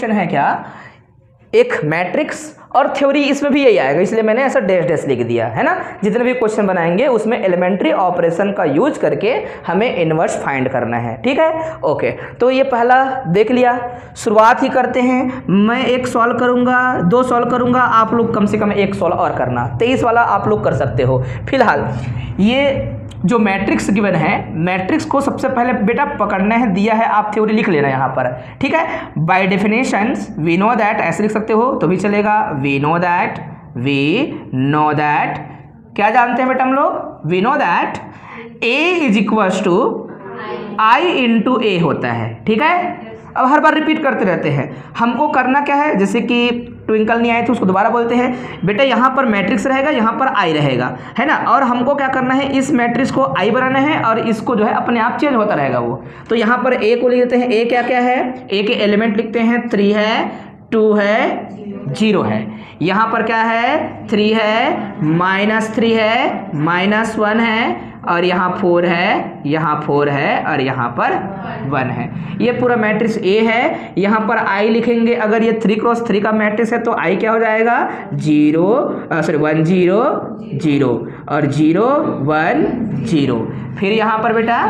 Question है क्या, एक मैट्रिक्स और थ्योरी इसमें भी यही आएगा, इसलिए मैंने ऐसा डैश डैश लिख दिया है ना। जितने भी क्वेश्चन बनाएंगे उसमें एलिमेंट्री ऑपरेशन का यूज करके हमें इनवर्स फाइंड करना है, ठीक है। ओके, तो ये पहला देख लिया। शुरुआत ही करते हैं। मैं एक सॉल्व करूंगा, दो सॉल्व करूंगा, आप लोग कम से कम एक सॉल्व और करना। 23 वाला आप लोग कर सकते हो। फिलहाल ये जो मैट्रिक्स गिवन है, मैट्रिक्स को सबसे पहले बेटा पकड़ना है, दिया है, आप थ्योरी लिख लेना यहाँ पर, ठीक है। By definitions we know that, ऐसे लिख सकते हो तो भी चलेगा। वी नो दैट क्या जानते हैं बेटा हम लोग, we know that A is equals to I into A होता है, ठीक है। अब हर बार रिपीट करते रहते हैं। हमको करना क्या है, जैसे कि ट्विंकल नहीं आए थे उसको दोबारा बोलते हैं। बेटा यहाँ पर मैट्रिक्स रहेगा, यहाँ पर आई रहेगा, है ना। और हमको क्या करना है, इस मैट्रिक्स को आई बनाना है और इसको जो है अपने आप चेंज होता रहेगा वो। तो यहाँ पर ए को लिख देते हैं। ए क्या क्या है, ए के एलिमेंट लिखते हैं, 3 है, 2 है, 0 है। यहाँ पर क्या है, 3 है, -3 है, -1 है, और यहाँ 4 है, यहाँ 4 है, और यहाँ पर 1 है। ये पूरा मैट्रिक्स ए है। यहाँ पर आई लिखेंगे, अगर ये 3 क्रॉस 3 का मैट्रिक्स है तो आई क्या हो जाएगा, 1 0 0 और 0 1 0। फिर यहाँ पर बेटा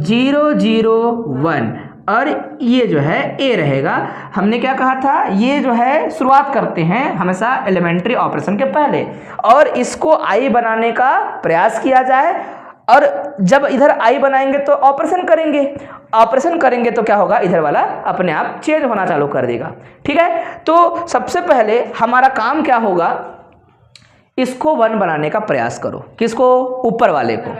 0 0 1 और ये जो है ए रहेगा। हमने क्या कहा था, ये जो है शुरुआत करते हैं हमेशा एलिमेंट्री ऑपरेशन के पहले, और इसको आई बनाने का प्रयास किया जाए। और जब इधर आई बनाएंगे तो ऑपरेशन करेंगे तो क्या होगा, इधर वाला अपने आप चेंज होना चालू कर देगा, ठीक है। तो सबसे पहले हमारा काम क्या होगा, इसको 1 बनाने का प्रयास करो। किसको, ऊपर वाले को।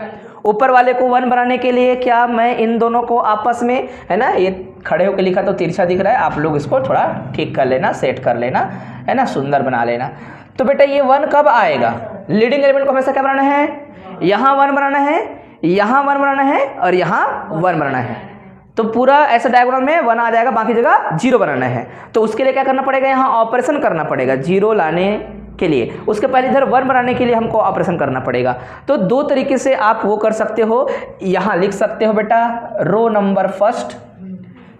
ऊपर वाले को 1 बनाने के लिए क्या, मैं इन दोनों को आपस में, है ना, ये खड़े होकर लिखा तो तिरछा दिख रहा है, आप लोग इसको थोड़ा ठीक कर लेना, सेट कर लेना, है ना, सुंदर बना लेना। तो बेटा ये 1 कब आएगा, लीडिंग एलिमेंट को हमेशा क्या बनाना है, यहाँ 1 बनाना है, यहाँ 1 बनाना है, और यहाँ 1 बनाना है। तो पूरा ऐसा डायगोनल में 1 आ जाएगा, बाकी जगह 0 बनाना है। तो उसके लिए क्या करना पड़ेगा, यहाँ ऑपरेशन करना पड़ेगा 0 लाने के लिए। उसके पहले इधर 1 बनाने के लिए हमको ऑपरेशन करना पड़ेगा। तो 2 तरीके से आप वो कर सकते हो। यहाँ लिख सकते हो बेटा, रो नंबर फर्स्ट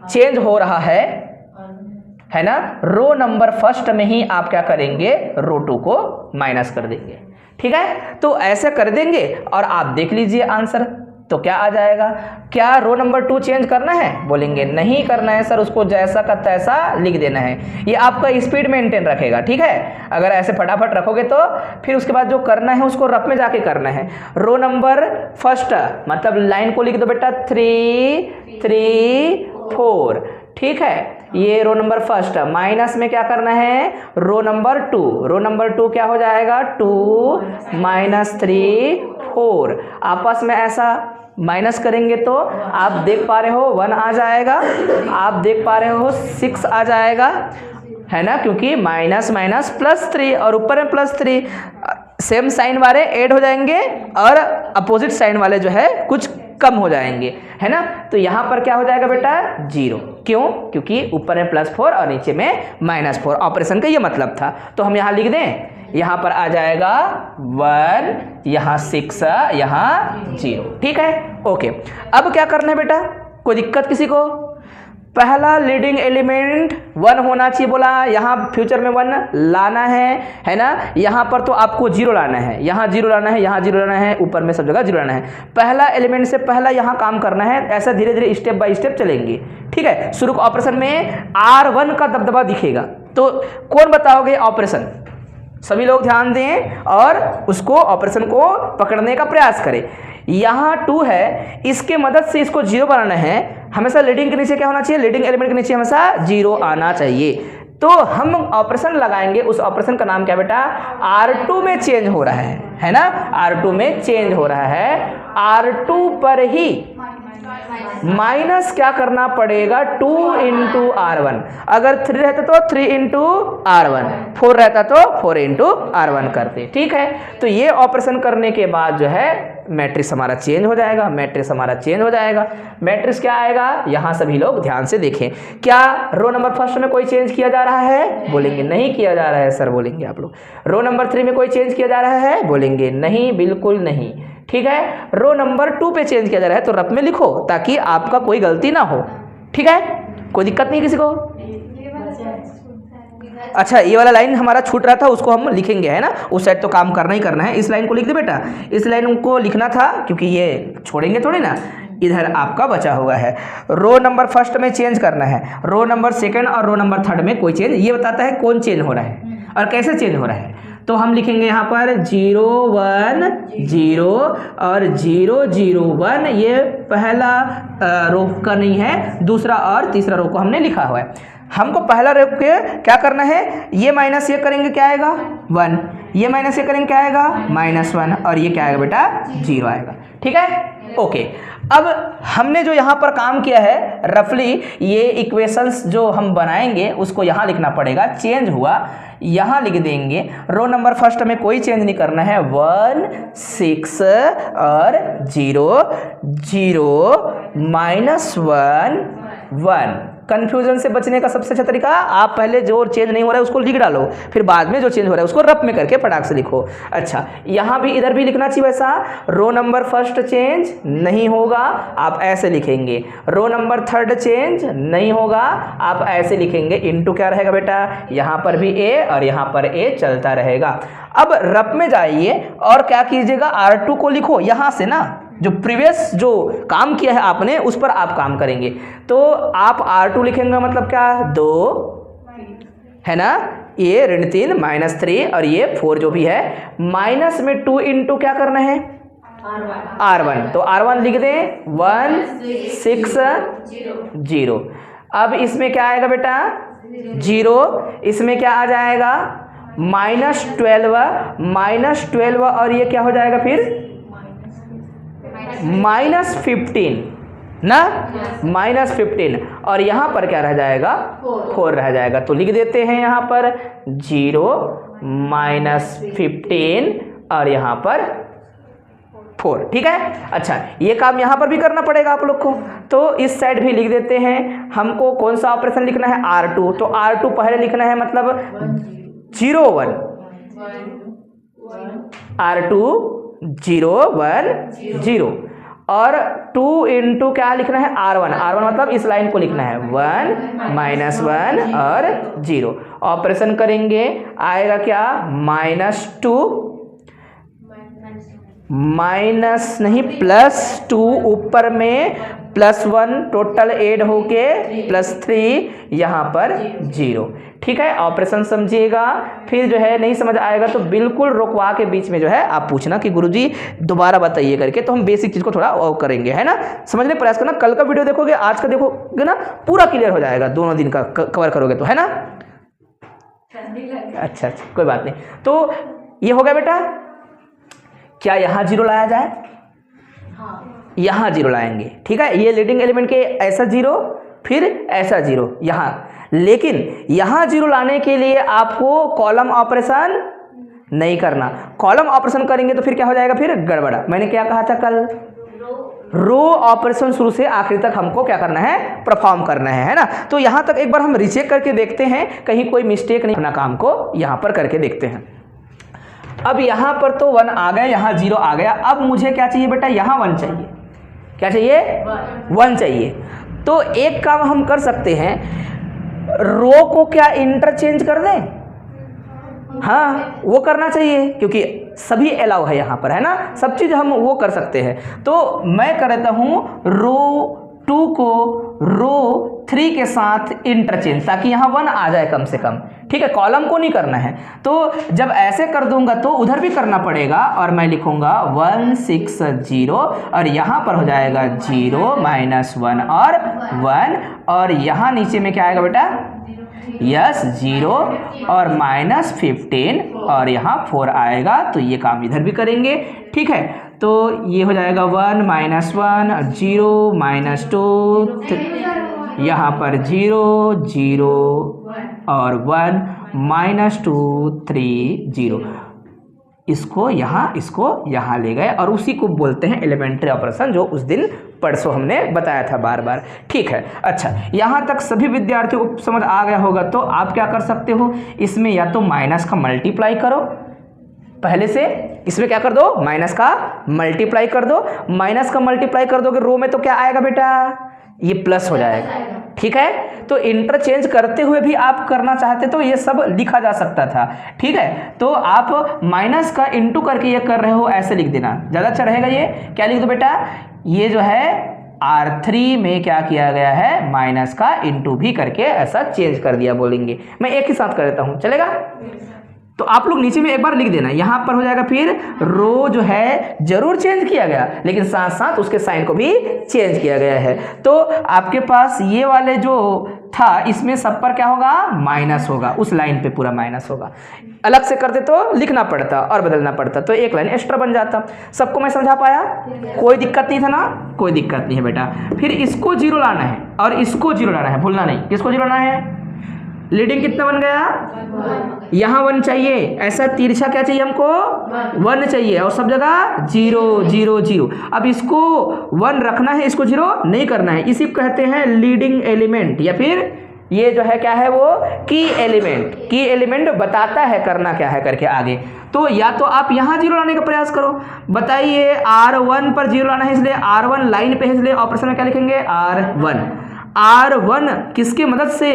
चेंज हो रहा है ना, रो नंबर फर्स्ट में ही आप क्या करेंगे, रो 2 को माइनस कर देंगे, ठीक है। तो ऐसे कर देंगे और आप देख लीजिए आंसर तो क्या आ जाएगा। क्या रो नंबर 2 चेंज करना है, बोलेंगे नहीं करना है सर, उसको जैसा का तैसा लिख देना है। ये आपका स्पीड मेंटेन रखेगा, ठीक है। अगर ऐसे फटाफट रखोगे तो फिर उसके बाद जो करना है उसको रफ में जाके करना है। रो नंबर फर्स्ट मतलब लाइन को लिख दो बेटा 3 3 4, ठीक है। ये रो नंबर फर्स्ट, माइनस में क्या करना है, रो नंबर 2। रो नंबर 2 क्या हो जाएगा, 2 -3 4। आपस में ऐसा माइनस करेंगे तो आप देख पा रहे हो 1 आ जाएगा, आप देख पा रहे हो 6 आ जाएगा, है ना, क्योंकि माइनस माइनस +3 और ऊपर में +3, सेम साइन वाले ऐड हो जाएंगे और अपोजिट साइन वाले जो है कुछ कम हो जाएंगे, है ना। तो यहाँ पर क्या हो जाएगा बेटा 0, क्यों, क्योंकि ऊपर में +4 और नीचे में -4। ऑपरेशन का ये मतलब था। तो हम यहाँ लिख दें, यहाँ पर आ जाएगा 1, यहाँ 6, यहाँ 0, ठीक है। ओके, अब क्या करना है बेटा, कोई दिक्कत किसी को। पहला लीडिंग एलिमेंट 1 होना चाहिए बोला, यहाँ फ्यूचर में 1 लाना है ना। यहाँ पर तो आपको 0 लाना है, यहाँ 0 लाना है, यहाँ 0 लाना है, ऊपर में सब जगह 0 लाना है। पहला एलिमेंट से पहला यहाँ काम करना है, ऐसा धीरे धीरे स्टेप बाय स्टेप चलेंगे, ठीक है। शुरू ऑपरेशन में R1 का दबदबा दिखेगा, तो कौन बताओगे ऑपरेशन, सभी लोग ध्यान दें और उसको ऑपरेशन को पकड़ने का प्रयास करें। यहाँ 2 है, इसके मदद से इसको 0 बनाना है। हमेशा लीडिंग के नीचे क्या होना चाहिए, लीडिंग एलिमेंट के नीचे हमेशा 0 आना चाहिए। तो हम ऑपरेशन लगाएंगे, उस ऑपरेशन का नाम क्या बेटा, R2 में चेंज हो रहा है ना, R2 में चेंज हो रहा है। R2 पर ही माइनस क्या करना पड़ेगा, 2 × R1। अगर 3 रहता तो 3 × R1, 4 रहता तो 4 × R1 करते, ठीक है। तो ये ऑपरेशन करने के बाद जो है मैट्रिक्स हमारा चेंज हो जाएगा, मैट्रिक्स हमारा चेंज हो जाएगा। मैट्रिक्स क्या आएगा, यहाँ सभी लोग ध्यान से देखें। क्या रो नंबर फर्स्ट में कोई चेंज किया जा रहा है, बोलेंगे नहीं किया जा रहा है सर, बोलेंगे आप लोग। रो नंबर 3 में कोई चेंज किया जा रहा है, बोलेंगे नहीं, बिल्कुल नहीं, ठीक है। रो नंबर 2 पे चेंज किया जा रहा है तो रफ में लिखो ताकि आपका कोई गलती ना हो, ठीक है। कोई दिक्कत नहीं किसी को, अच्छा ये वाला लाइन हमारा छूट रहा था, उसको हम लिखेंगे, है ना, उस साइड तो काम करना ही करना है। इस लाइन को लिख दे बेटा, इस लाइन को लिखना था क्योंकि ये छोड़ेंगे थोड़ी ना। इधर आपका बचा हुआ है, रो नंबर फर्स्ट में चेंज करना है, रो नंबर सेकंड और रो नंबर थर्ड में कोई चेंज, ये बताता है कौन चेंज हो रहा है और कैसे चेंज हो रहा है। तो हम लिखेंगे यहाँ पर 0 1 0 और 0 0 1, ये पहला रो का नहीं है, दूसरा और तीसरा रो को हमने लिखा हुआ है। हमको पहला रो के क्या करना है, ये माइनस ये करेंगे क्या आएगा 1, ये माइनस ये करेंगे क्या आएगा -1, और ये क्या आएगा बेटा 0 आएगा। ठीक है, ओके। अब हमने जो यहाँ पर काम किया है रफली, ये इक्वेशंस जो हम बनाएंगे उसको यहाँ लिखना पड़ेगा। चेंज हुआ यहाँ लिख देंगे, रो नंबर फर्स्ट में कोई चेंज नहीं करना है, 1 6 और 0 0 -1 1। कंफ्यूजन से बचने का सबसे अच्छा तरीका, आप पहले जो चेंज नहीं हो रहा है उसको लिख डालो, फिर बाद में जो चेंज हो रहा है उसको रफ में करके फटाक से लिखो। अच्छा, यहाँ भी इधर भी लिखना चाहिए वैसा, रो नंबर फर्स्ट चेंज नहीं होगा, आप ऐसे लिखेंगे, रो नंबर थर्ड चेंज नहीं होगा, आप ऐसे लिखेंगे, इनटू क्या रहेगा बेटा, यहाँ पर भी ए और यहाँ पर ए चलता रहेगा। अब रफ में जाइए और क्या कीजिएगा, R2 को लिखो, यहाँ से ना जो प्रीवियस जो काम किया है आपने उस पर आप काम करेंगे। तो आप R2 लिखेंगे मतलब क्या, 2 है ना, ये -3 -3 और ये 4 जो भी है, माइनस में 2 इंटू क्या करना है R1, तो R1 लिख दें 1 6 0। अब इसमें क्या आएगा बेटा 0, इसमें क्या आ जाएगा -12 और ये क्या हो जाएगा फिर -15 ना, -15 और यहाँ पर क्या रह जाएगा 4 रह जाएगा। तो लिख देते हैं यहाँ पर 0 -15 और यहाँ पर 4। ठीक है, अच्छा ये काम यहाँ पर भी करना पड़ेगा आप लोग को, तो इस साइड भी लिख देते हैं। हमको कौन सा ऑपरेशन लिखना है, R2, तो R2 पहले लिखना है मतलब 0 1, R2 0 1 0 और 2 इंटू क्या लिखना है R1, R1 मतलब इस लाइन को लिखना है 1 -1 और 0। ऑपरेशन करेंगे आएगा क्या -2 माइनस नहीं +2, ऊपर में +1, टोटल ऐड होके +3, यहाँ पर 0। ठीक है, ऑपरेशन समझिएगा। फिर जो है नहीं समझ आएगा तो बिल्कुल रुकवा के बीच में जो है आप पूछना कि गुरुजी दोबारा बताइए करके, तो हम बेसिक चीज़ को थोड़ा और करेंगे, है ना। समझने प्रयास करना, कल का वीडियो देखोगे, आज का देखोगे ना, पूरा क्लियर हो जाएगा, दोनों दिन का कवर करोगे तो, है ना। अच्छा अच्छा कोई बात नहीं। तो ये हो गया बेटा, क्या यहाँ 0 लाया जाए, हाँ। यहाँ 0 लाएंगे, ठीक है, ये लीडिंग एलिमेंट के ऐसा 0 फिर ऐसा 0 यहाँ, लेकिन यहाँ 0 लाने के लिए आपको कॉलम ऑपरेशन नहीं करना। कॉलम ऑपरेशन करेंगे तो फिर क्या हो जाएगा, फिर गड़बड़ा। मैंने क्या कहा था कल, रो ऑपरेशन शुरू से आखिर तक हमको क्या करना है, परफॉर्म करना है ना। तो यहाँ तक एक बार हम रीचेक करके देखते हैं, कहीं कोई मिस्टेक नहीं, अपना काम को यहाँ पर करके देखते हैं। अब यहाँ पर तो 1 आ गया, यहाँ 0 आ गया। अब मुझे क्या चाहिए बेटा, यहाँ 1 चाहिए। क्या चाहिए, 1 चाहिए। तो एक काम हम कर सकते हैं, रो को क्या इंटरचेंज कर दें, हाँ वो करना चाहिए क्योंकि सभी अलाउ है यहाँ पर, है ना, सब चीज़ हम वो कर सकते हैं। तो मैं करता हूँ रो 2 को रो 3 के साथ इंटरचेंज, ताकि यहाँ 1 आ जाए कम से कम, ठीक है, कॉलम को नहीं करना है। तो जब ऐसे कर दूंगा तो उधर भी करना पड़ेगा, और मैं लिखूंगा 1 6 0 और यहाँ पर हो जाएगा 0 -1 और 1, और यहाँ नीचे में क्या आएगा बेटा, यस 0 और -15 और यहाँ 4 आएगा। तो ये काम इधर भी करेंगे, ठीक है। तो ये हो जाएगा 1 -1 0 -2, यहाँ पर 0 0 और 1 -2 3 0। इसको यहाँ ले गए, और उसी को बोलते हैं एलिमेंट्री ऑपरेशन, जो उस दिन परसों हमने बताया था बार बार, ठीक है। अच्छा, यहाँ तक सभी विद्यार्थियों को समझ आ गया होगा। तो आप क्या कर सकते हो, इसमें या तो माइनस का मल्टीप्लाई करो, पहले से इसमें क्या कर दो, माइनस का मल्टीप्लाई कर दो। माइनस का मल्टीप्लाई कर दोगे रो में तो क्या आएगा बेटा, ये प्लस हो जाएगा। ठीक है, तो इंटरचेंज करते हुए भी आप करना चाहते तो ये सब लिखा जा सकता था। ठीक है, तो आप माइनस का इंटू करके ये कर रहे हो, ऐसे लिख देना ज़्यादा अच्छा रहेगा। ये क्या लिख दो बेटा, ये जो है R3 में क्या किया गया है, माइनस का इंटू भी करके ऐसा चेंज कर दिया बोलेंगे। मैं एक ही साथ कर देता हूँ, चलेगा? तो आप लोग नीचे में एक बार लिख देना, यहाँ पर हो जाएगा फिर रो जो है जरूर चेंज किया गया, लेकिन साथ साथ उसके साइन को भी चेंज किया गया है। तो आपके पास ये वाले जो था इसमें सब पर क्या होगा, माइनस होगा, उस लाइन पे पूरा माइनस होगा। अलग से करते तो लिखना पड़ता और बदलना पड़ता, तो एक लाइन एक्स्ट्रा बन जाता। सबको मैं समझा पाया? कोई दिक्कत नहीं था ना? कोई दिक्कत नहीं है बेटा। फिर इसको जीरो लाना है और इसको जीरो लाना है, भूलना नहीं। किसको जीरो लाना है? लीडिंग कितना बन गया, यहाँ 1 चाहिए, ऐसा तिरछा क्या चाहिए हमको, 1 चाहिए, और सब जगह 0 0 0। अब इसको 1 रखना है, इसको 0 नहीं करना है, इसी को कहते हैं लीडिंग एलिमेंट, या फिर ये जो है क्या है वो की एलिमेंट। की एलिमेंट बताता है करना क्या है करके आगे। तो या तो आप यहाँ 0 लाने का प्रयास करो, बताइए R1 पर 0 लाना है, इसलिए R1 लाइन पे है, इसलिए ऑपरेशन में क्या लिखेंगे, R1। R1 किसकी मदद से,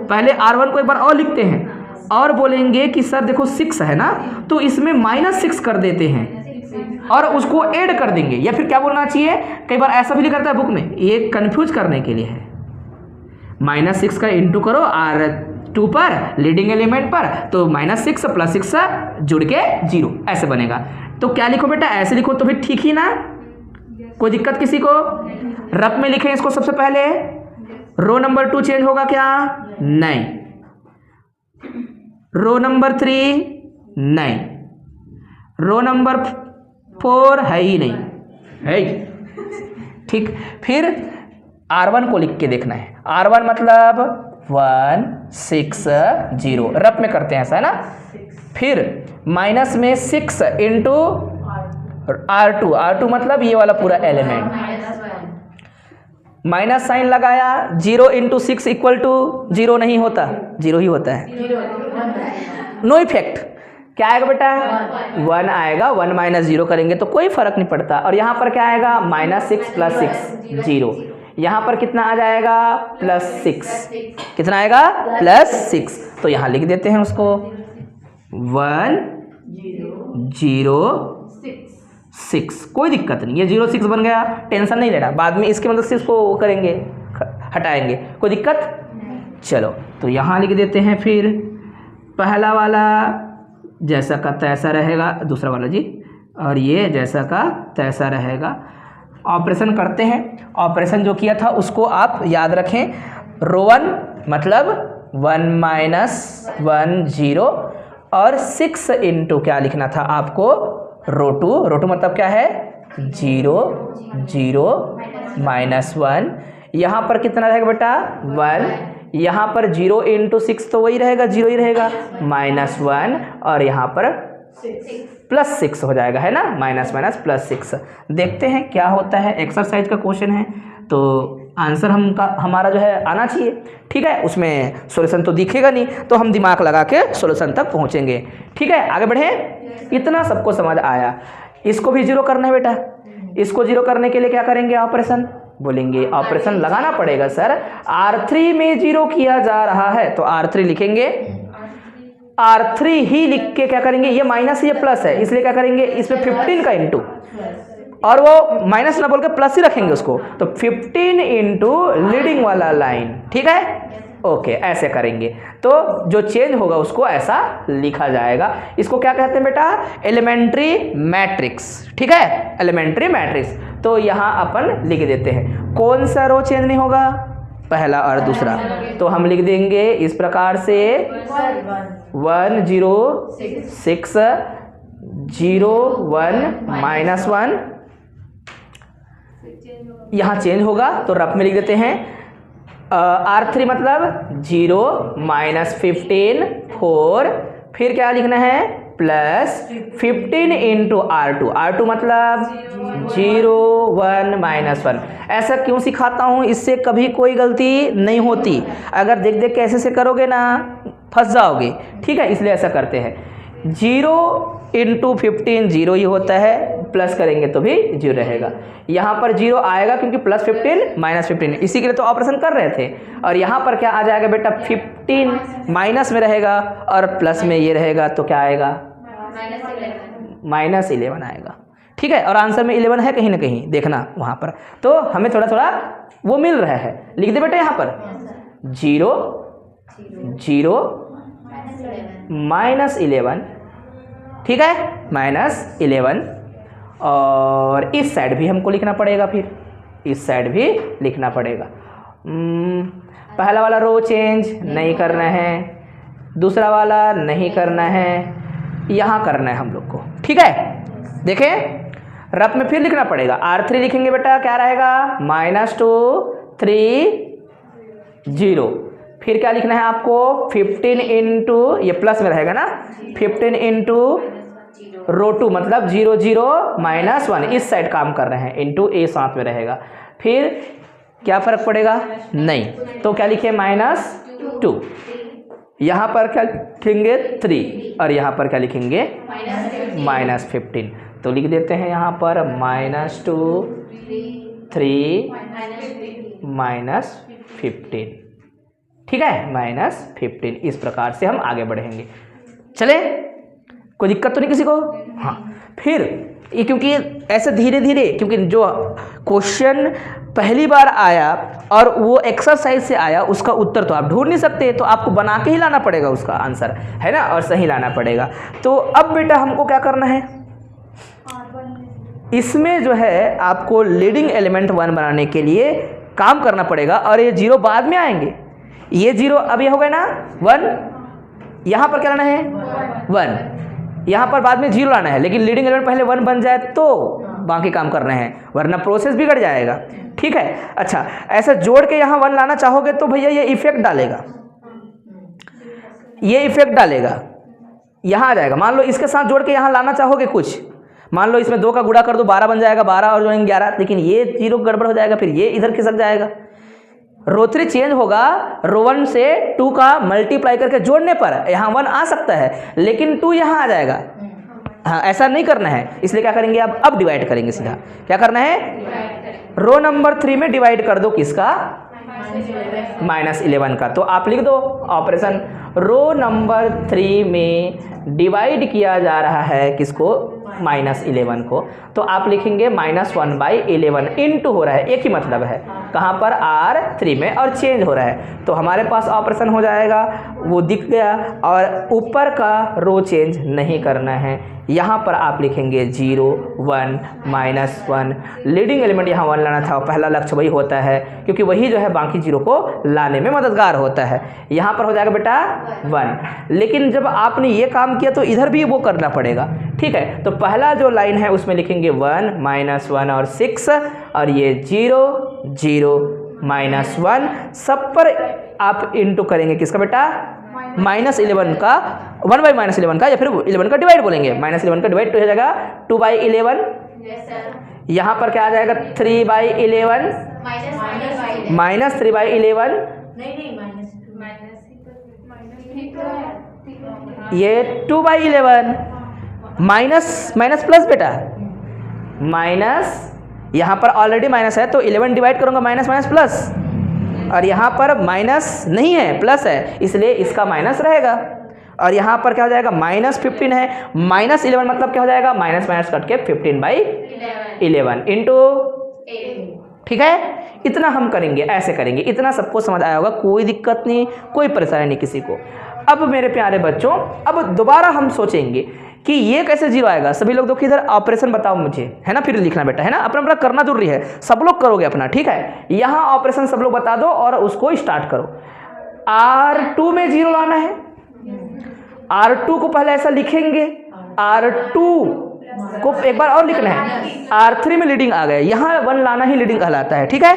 पहले R1 को एक बार और लिखते हैं और बोलेंगे कि सर देखो 6 है ना, तो इसमें -6 कर देते हैं और उसको ऐड कर देंगे। या फिर क्या बोलना चाहिए, कई बार ऐसा भी लिखा रहता है बुक में, ये कंफ्यूज करने के लिए है। -6 का इंटू करो R2 पर, लीडिंग एलिमेंट पर, तो -6 + 6 जुड़ के 0 ऐसे बनेगा। तो क्या लिखो बेटा, ऐसे लिखो तो भी ठीक ही ना, कोई दिक्कत किसी को? रफ में लिखें इसको सबसे पहले। रो नंबर 2 चेंज होगा क्या, नहीं। रो नंबर 3 नहीं, रो नंबर 4 है ही नहीं, है। ठीक, फिर R1 को लिख के देखना है। R1 मतलब 1 6 0, रफ में करते हैं ऐसा है ना। फिर माइनस में 6 इंटू R2, R2 मतलब ये वाला पूरा एलिमेंट, माइनस साइन लगाया, 0 इंटू 6 इक्वल टू 0 नहीं होता, 0 ही होता है, नो इफेक्ट। क्या आएगा बेटा, 1 आएगा, 1 - 0 करेंगे तो कोई फर्क नहीं पड़ता। और यहाँ पर क्या आएगा, -6 + 6 0, यहाँ पर कितना आ जाएगा, +6, कितना आएगा, +6। तो यहाँ लिख देते हैं उसको 1 0 6, कोई दिक्कत नहीं, ये 0 6 बन गया, टेंशन नहीं लेना, बाद में इसकी मदद से इसको करेंगे, हटाएंगे, कोई दिक्कत। चलो तो यहाँ लिख देते हैं, फिर पहला वाला जैसा का तैसा रहेगा, दूसरा वाला जी, और ये जैसा का तैसा रहेगा। ऑपरेशन करते हैं, ऑपरेशन जो किया था उसको आप याद रखें। रो 1 मतलब 1 - 1 0, और 6 इंटू क्या लिखना था आपको, रो 2 मतलब क्या है, 0 0 -1, यहाँ पर कितना रहेगा बेटा, 1, यहाँ पर 0 इंटू 6 तो वही रहेगा, 0 ही रहेगा, -1, और यहाँ पर +6 हो जाएगा, है ना, -+6। देखते हैं क्या होता है, एक्सरसाइज का क्वेश्चन है तो आंसर हमारा जो है आना चाहिए। ठीक है, उसमें सॉल्यूशन तो दिखेगा नहीं, तो हम दिमाग लगा के सॉल्यूशन तक पहुँचेंगे। ठीक है, आगे बढ़े। इतना सबको समझ आया। इसको भी 0 करना है बेटा, इसको 0 करने के लिए क्या करेंगे, ऑपरेशन बोलेंगे, ऑपरेशन लगाना पड़ेगा सर। R3 में 0 किया जा रहा है तो R3 लिखेंगे, R3 ही लिख के क्या करेंगे, ये माइनस ये प्लस है, इसलिए क्या करेंगे, इसमें 15 का इंटू, और वो माइनस ना बोल के प्लस ही रखेंगे उसको, तो 15 इंटू लीडिंग वाला लाइन। ठीक है, ओके, ऐसे करेंगे तो जो चेंज होगा उसको ऐसा लिखा जाएगा। इसको क्या कहते हैं बेटा, एलिमेंट्री मैट्रिक्स। ठीक है, एलिमेंट्री मैट्रिक्स। तो यहाँ अपन लिख देते हैं, कौन सा रो चेंज नहीं होगा, पहला और दूसरा, तो हम लिख देंगे इस प्रकार से 1 0 6 0 1 -1, यहाँ चेंज होगा तो रफ में लिख देते हैं। R3 मतलब 0 -15 4, फिर क्या लिखना है, +15 इंटू R2, R2 मतलब 0 1 -1। ऐसा क्यों सिखाता हूँ, इससे कभी कोई गलती नहीं होती, अगर देख देख के ऐसे से करोगे ना फंस जाओगे। ठीक है, इसलिए ऐसा करते हैं। 0 इंटू 15 0 ही होता है, प्लस करेंगे तो भी 0 रहेगा। यहाँ पर 0 आएगा क्योंकि प्लस 15 माइनस 15, इसी के लिए तो ऑपरेशन कर रहे थे। और यहाँ पर क्या आ जाएगा बेटा, 15 माइनस में रहेगा और प्लस में ये रहेगा, तो क्या आएगा, -11 आएगा। ठीक है, और आंसर में 11 है कहीं ना कहीं, देखना वहाँ पर, तो हमें थोड़ा थोड़ा वो मिल रहा है। लिख दे बेटा यहाँ पर 0 0 -11, ठीक है, -11। और इस साइड भी हमको लिखना पड़ेगा, फिर इस साइड भी लिखना पड़ेगा। पहला वाला रो चेंज नहीं करना है, दूसरा वाला नहीं करना है, यहाँ करना है हम लोग को। ठीक है, देखें रफ में फिर लिखना पड़ेगा। R3 लिखेंगे बेटा, क्या रहेगा, -2 3 0। फिर क्या लिखना है आपको, 15 इंटू, ये प्लस में रहेगा ना, 15 इंटू रो 2 मतलब 0 0 -1, इस साइड काम कर रहे हैं, इंटू ए साथ में रहेगा। फिर क्या फर्क पड़ेगा, नहीं, तो क्या लिखे, -2। यहाँ पर क्या लिखेंगे 3, और यहाँ पर क्या लिखेंगे -15। तो लिख देते हैं यहाँ पर -2 3 -15, ठीक है, -15। इस प्रकार से हम आगे बढ़ेंगे। चले, कोई दिक्कत तो नहीं किसी को? हाँ, फिर ये क्योंकि ऐसे धीरे धीरे, क्योंकि जो क्वेश्चन पहली बार आया और वो एक्सरसाइज से आया, उसका उत्तर तो आप ढूंढ नहीं सकते, तो आपको बना के ही लाना पड़ेगा उसका आंसर, है ना, और सही लाना पड़ेगा। तो अब बेटा हमको क्या करना है, इसमें जो है आपको लीडिंग एलिमेंट 1 बनाने के लिए काम करना पड़ेगा, और ये 0 बाद में आएंगे। ये 0 अब ये हो गया ना 1, यहाँ पर क्या लाना है 1, यहाँ पर बाद में 0 लाना है, लेकिन लीडिंग एलिमेंट पहले 1 बन जाए तो बाकी काम करना है, वरना प्रोसेस बिगड़ जाएगा। ठीक है, अच्छा, ऐसा जोड़ के यहाँ 1 लाना चाहोगे तो भैया ये इफेक्ट डालेगा, ये इफेक्ट डालेगा, यहाँ आ जाएगा। मान लो इसके साथ जोड़ के यहाँ लाना चाहोगे कुछ, मान लो इसमें 2 का गुणा कर दो, 12 बन जाएगा, 12 और जोड़ेंगे 11, लेकिन ये 0 गड़बड़ हो जाएगा, फिर ये इधर खिसक जाएगा। रो 3 चेंज होगा, रो 1 से 2 का मल्टीप्लाई करके जोड़ने पर यहाँ 1 आ सकता है, लेकिन 2 यहाँ आ जाएगा। हाँ, ऐसा नहीं करना है, इसलिए क्या करेंगे, अब डिवाइड करेंगे सीधा। क्या करना है, रो नंबर 3 में डिवाइड कर दो, किसका, -11 का। तो आप लिख दो ऑपरेशन, रो नंबर 3 में डिवाइड किया जा रहा है किसको, -11 को, तो आप लिखेंगे -1/11 इंटू हो रहा है, एक ही मतलब है, कहाँ पर, R3 में, और चेंज हो रहा है, तो हमारे पास ऑपरेशन हो जाएगा, वो दिख गया। और ऊपर का रो चेंज नहीं करना है, यहाँ पर आप लिखेंगे 0 1 -1, लीडिंग एलिमेंट यहाँ 1 लाना था, पहला लक्ष्य वही होता है, क्योंकि वही जो है बाकी 0 को लाने में मददगार होता है। यहाँ पर हो जाएगा बेटा 1, लेकिन जब आपने ये काम किया तो इधर भी वो करना पड़ेगा। ठीक है, तो पहला जो लाइन है उसमें लिखेंगे 1 -1 और 6, और ये 0 0 -1, सब पर आप इंटू करेंगे किसका बेटा, -11 का, 1/-11 का, या फिर 11 का डिवाइड बोलेंगे, -11 का डिवाइड तो हो जाएगा 2/11। यहाँ पर क्या आ जाएगा, 3/11 -3/11, ये 2/11 माइनस प्लस बेटा, माइनस, यहाँ पर ऑलरेडी माइनस है तो 11 डिवाइड करूँगा माइनस प्लस, और यहाँ पर माइनस नहीं है, प्लस है, इसलिए इसका माइनस रहेगा। और यहाँ पर क्या हो जाएगा, -15 है, -11 मतलब क्या हो जाएगा, माइनस कट के 15/11 इंटू, ठीक है, इतना हम करेंगे, ऐसे करेंगे। इतना सबको समझ आया होगा, कोई दिक्कत नहीं, कोई परेशानी नहीं किसी को। अब मेरे प्यारे बच्चों, अब दोबारा हम सोचेंगे कि ये कैसे 0 आएगा। सभी लोग देखो इधर ऑपरेशन बताओ मुझे, है ना, फिर लिखना बेटा, है ना, अपना अपना करना जरूरी है, सब लोग करोगे अपना, ठीक है। यहाँ ऑपरेशन सब लोग बता दो और उसको स्टार्ट करो। R2 में 0 लाना है, R2 को पहले ऐसा लिखेंगे, R2 को एक बार और लिखना है, R3 में लीडिंग आ गया, यहाँ 1 लाना ही लीडिंग कहलाता है, ठीक है।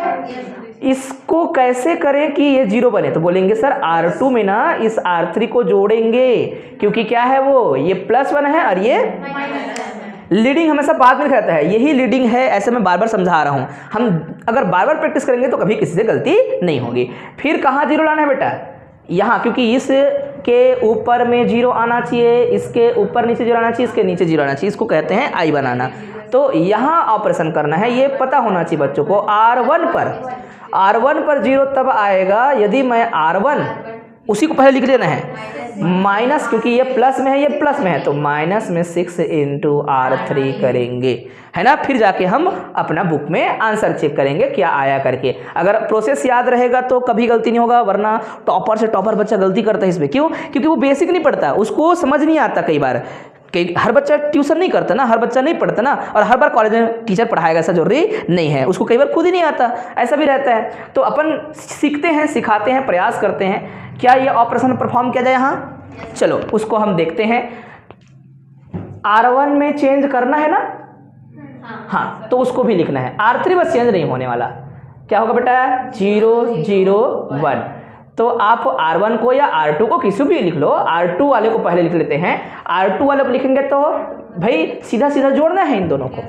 इसको कैसे करें कि ये 0 बने, तो बोलेंगे सर R2 में ना इस R3 को जोड़ेंगे, क्योंकि क्या है वो, ये +1 है और ये लीडिंग हमेशा बाद में रहता है, यही लीडिंग है, ऐसे मैं बार बार समझा रहा हूँ। हम अगर बार बार प्रैक्टिस करेंगे तो कभी किसी से गलती नहीं होगी। फिर कहाँ 0 लाना है बेटा, यहाँ, क्योंकि इस के ऊपर में 0 आना चाहिए, इसके ऊपर नीचे 0 आना चाहिए, इसके नीचे 0 आना चाहिए, इसको कहते हैं आई बनाना। तो यहाँ ऑपरेशन करना है, ये पता होना चाहिए बच्चों को। R1 पर 0 तब आएगा यदि मैं R1 उसी को पहले लिख लेना है माइनस, क्योंकि ये प्लस में है ये प्लस में है, तो माइनस में 6 इंटू R3 करेंगे, है ना। फिर जाके हम अपना बुक में आंसर चेक करेंगे क्या आया करके। अगर प्रोसेस याद रहेगा तो कभी गलती नहीं होगा, वरना टॉपर से टॉपर बच्चा गलती करता है इसमें। क्यों? क्योंकि वो बेसिक नहीं पढ़ता, उसको समझ नहीं आता। कई बार हर बच्चा ट्यूशन नहीं करता ना, हर बच्चा नहीं पढ़ता ना, और हर बार कॉलेज में टीचर पढ़ाएगा ऐसा जरूरी नहीं है, उसको कई बार खुद ही नहीं आता, ऐसा भी रहता है। तो अपन सीखते हैं, सिखाते हैं, प्रयास करते हैं क्या ये ऑपरेशन परफॉर्म किया जाए यहाँ। चलो उसको हम देखते हैं। R1 में चेंज करना है ना, हाँ, तो उसको भी लिखना है। R3 बस चेंज नहीं होने वाला, क्या होगा बेटा 0 0 1। तो आप R1 को या R2 को किसी भी लिख लो, R2 वाले को पहले लिख लेते हैं। R2 वाले को लिखेंगे तो भाई सीधा सीधा जोड़ना है इन दोनों को,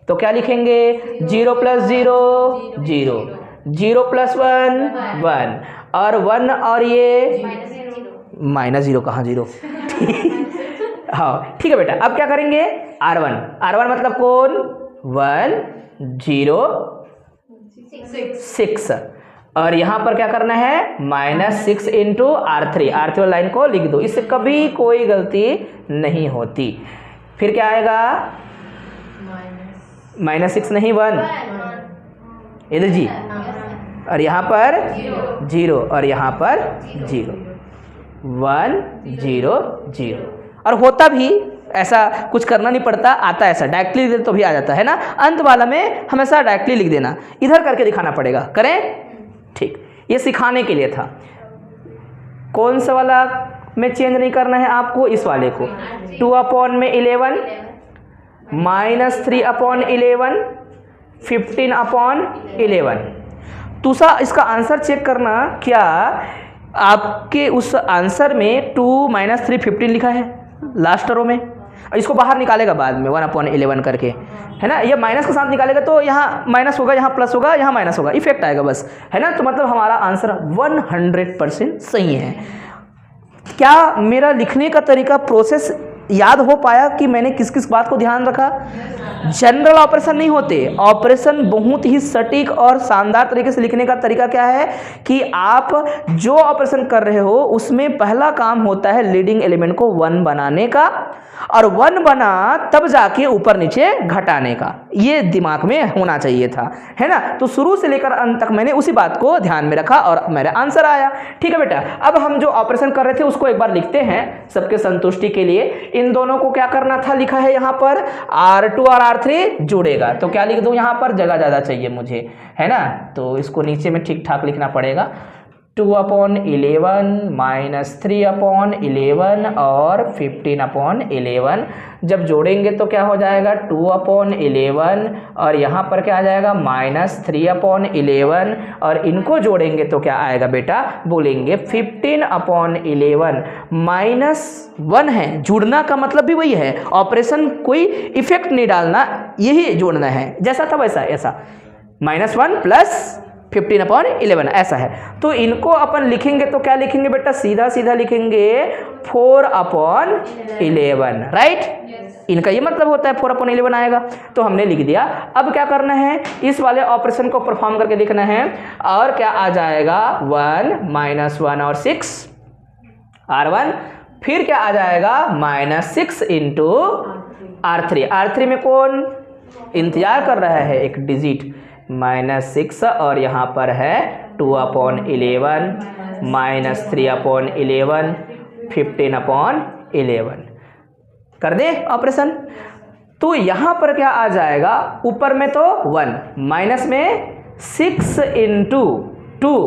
तो क्या लिखेंगे 0 + 0 0, 0 + 1 1, और 1 और ये -0 कहाँ 0 हाँ ठीक है बेटा। अब क्या करेंगे R1 मतलब कौन 1 0 6, और यहाँ पर क्या करना है -6 इंटू R3 वाली लाइन को लिख दो, इससे कभी कोई गलती नहीं होती। फिर क्या आएगा -6 नहीं 1 इधर जी, और यहाँ पर 0 और यहाँ पर 0 1 0 0। और होता भी ऐसा कुछ करना नहीं पड़ता, आता है ऐसा डायरेक्टली लिख दे तो भी आ जाता है ना। अंत वाला में हमेशा डायरेक्टली लिख देना, इधर करके दिखाना पड़ेगा। करें ठीक, ये सिखाने के लिए था। कौन सा वाला में चेंज नहीं करना है आपको, इस वाले को 2/11 -3/11 15/11। दूसरा इसका आंसर चेक करना, क्या आपके उस आंसर में 2 - 3 15 लिखा है लास्ट रो में। इसको बाहर निकालेगा बाद में 1/11 करके, है ना। ये माइनस के साथ निकालेगा तो यहाँ माइनस होगा, यहाँ प्लस होगा, यहाँ माइनस होगा, इफेक्ट आएगा बस, है ना। तो मतलब हमारा आंसर 100% सही है। क्या मेरा लिखने का तरीका प्रोसेस याद हो पाया कि मैंने किस किस बात को ध्यान रखा? जनरल ऑपरेशन नहीं होते, ऑपरेशन बहुत ही सटीक और शानदार तरीके से लिखने का तरीका क्या है कि आप जो ऑपरेशन कर रहे हो उसमें पहला काम होता है लीडिंग एलिमेंट को 1 बनाने का, और 1 बना तब जाके ऊपर नीचे घटाने का, ये दिमाग में होना चाहिए था, है ना। तो शुरू से लेकर अंत तक मैंने उसी बात को ध्यान में रखा और मेरा आंसर आया। ठीक है बेटा, अब हम जो ऑपरेशन कर रहे थे उसको एक बार लिखते हैं सबके संतुष्टि के लिए। इन दोनों को क्या करना था, लिखा है यहाँ पर R2 और R3 जुड़ेगा, तो क्या लिख दूं यहाँ पर, जगह ज़्यादा चाहिए मुझे, है ना। तो इसको नीचे में ठीक ठाक लिखना पड़ेगा। 2/11 -3/11 और 15/11 जब जोड़ेंगे तो क्या हो जाएगा 2/11, और यहाँ पर क्या आ जाएगा -3/11, और इनको जोड़ेंगे तो क्या आएगा बेटा, बोलेंगे 15/11 -1 है। जुड़ना का मतलब भी वही है, ऑपरेशन कोई इफेक्ट नहीं डालना, यही जोड़ना है, जैसा था वैसा, ऐसा -1 + 15/11 ऐसा है। तो इनको अपन लिखेंगे तो क्या लिखेंगे बेटा, सीधा सीधा लिखेंगे 4/11, राइट। इनका ये मतलब होता है 4/11 आएगा, तो हमने लिख दिया। अब क्या करना है, इस वाले ऑपरेशन को परफॉर्म करके देखना है, और क्या आ जाएगा 1 -1 और 6 R1, फिर क्या आ जाएगा -6 इंटू R3 में कौन इंतजार कर रहा है, एक डिजिट -6, और यहाँ पर है 2/11 -3/11 15/11। कर दे ऑपरेशन, तो यहाँ पर क्या आ जाएगा, ऊपर में तो 1, माइनस में 6 इंटू 2,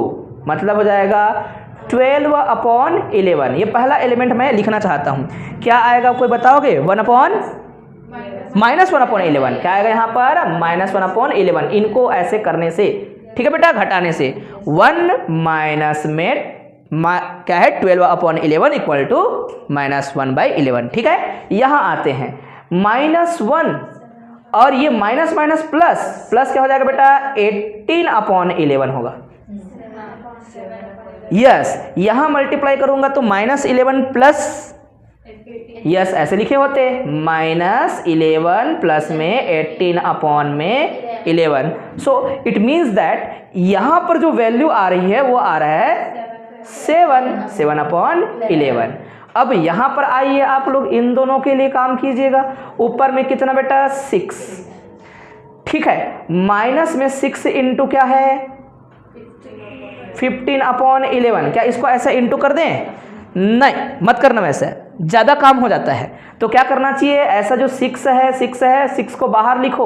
मतलब हो जाएगा 12/11। ये पहला एलिमेंट मैं लिखना चाहता हूँ, क्या आएगा कोई बताओगे, -1/11 क्या आएगा यहाँ पर, -1/11। इनको ऐसे करने से, ठीक है बेटा, घटाने से 1 माइनस में क्या है 12/11 इक्वल टू -1/11। ठीक है, यहाँ आते हैं -1, और ये माइनस माइनस प्लस क्या हो जाएगा बेटा 18/11 होगा। यस, यहाँ मल्टीप्लाई करूंगा तो -11 प्लस, यस ऐसे लिखे होते, -11 प्लस में 18 अपॉन में 11। सो इट मीन्स दैट यहाँ पर जो वैल्यू आ रही है वो आ रहा है 7 अपॉन 11। अब यहाँ पर आइए आप लोग इन दोनों के लिए काम कीजिएगा। ऊपर में कितना बेटा 6, ठीक है, माइनस में 6 इंटू क्या है 15 अपॉन 11। क्या इसको ऐसा इंटू कर दें? नहीं, मत करना, वैसे ज़्यादा काम हो जाता है। तो क्या करना चाहिए, ऐसा जो 6 है 6 को बाहर लिखो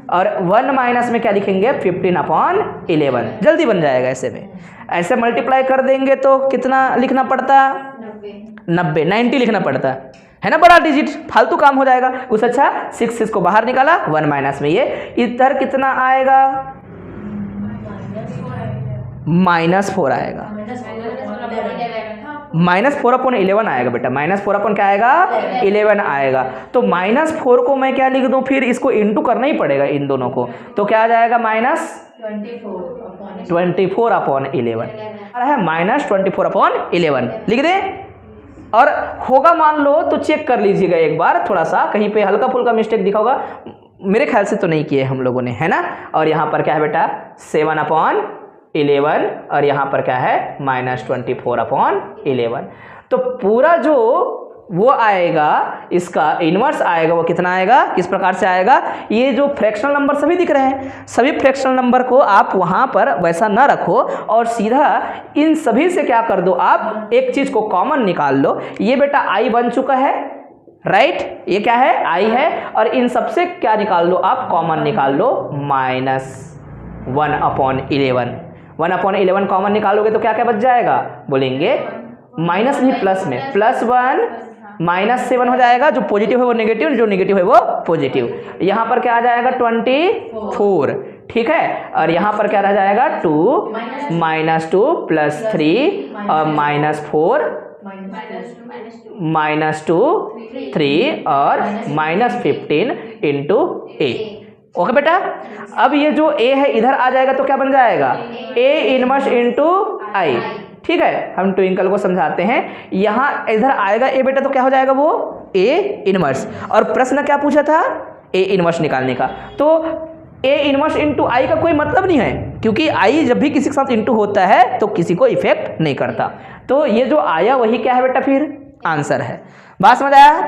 और 1 माइनस में क्या लिखेंगे 15 अपॉन 11, जल्दी बन जाएगा। ऐसे में ऐसे मल्टीप्लाई कर देंगे तो कितना लिखना पड़ता, 90 लिखना पड़ता है ना, बड़ा डिजिट, फालतू काम हो जाएगा। उस अच्छा 6 को बाहर निकाला, 1 माइनस में ये इधर कितना आएगा -4 आएगा, -4 अपॉन 11 आएगा बेटा, -4 अपॉन क्या आएगा 11 आएगा। तो -4 को मैं क्या लिख दूं, फिर इसको इंटू करना ही पड़ेगा इन दोनों को, तो क्या आ जाएगा -24 अपॉन 11 है, -24 अपॉन 11 लिख दे। और होगा मान लो तो चेक कर लीजिएगा एक बार, थोड़ा सा कहीं पे हल्का फुल्का मिस्टेक दिखा होगा, मेरे ख्याल से तो नहीं किए हम लोगों ने, है ना। और यहाँ पर क्या है बेटा 7 अपॉन 11 और यहाँ पर क्या है -24 अपॉन 11। तो पूरा जो वो आएगा, इसका इन्वर्स आएगा, वो कितना आएगा, किस प्रकार से आएगा। ये जो फ्रैक्शनल नंबर सभी दिख रहे हैं, सभी फ्रैक्शनल नंबर को आप वहाँ पर वैसा ना रखो और सीधा इन सभी से क्या कर दो, आप एक चीज़ को कॉमन निकाल लो। ये बेटा i बन चुका है, राइट, ये क्या है i है, और इन सबसे क्या निकाल लो आप, कॉमन निकाल लो, -1 अपॉन 11। 1 अपॉन 11 कॉमन निकालोगे तो क्या क्या बच जाएगा, बोलेंगे माइनस नहीं प्लस में, +1 -7 हो जाएगा, जो पॉजिटिव है वो नेगेटिव, जो नेगेटिव है वो पॉजिटिव। यहाँ पर क्या आ जाएगा 24, ठीक है, और यहाँ पर क्या रह जाएगा 2 -2 +3 और -4 -2 3 और -15 इंटू a। ओके बेटा, अब ये जो a है इधर आ जाएगा तो क्या बन जाएगा a इनवर्स इंटू i, ठीक है। हम ट्विंकल को समझाते हैं, यहाँ इधर आएगा a बेटा तो क्या हो जाएगा वो a इनवर्स, और प्रश्न क्या पूछा था a इनवर्स निकालने का, तो a इनवर्स इंटू आई का कोई मतलब नहीं है, क्योंकि i जब भी किसी के साथ इंटू होता है तो किसी को इफेक्ट नहीं करता। तो ये जो आया वही क्या है बेटा फिर आंसर है। बात समझ आया।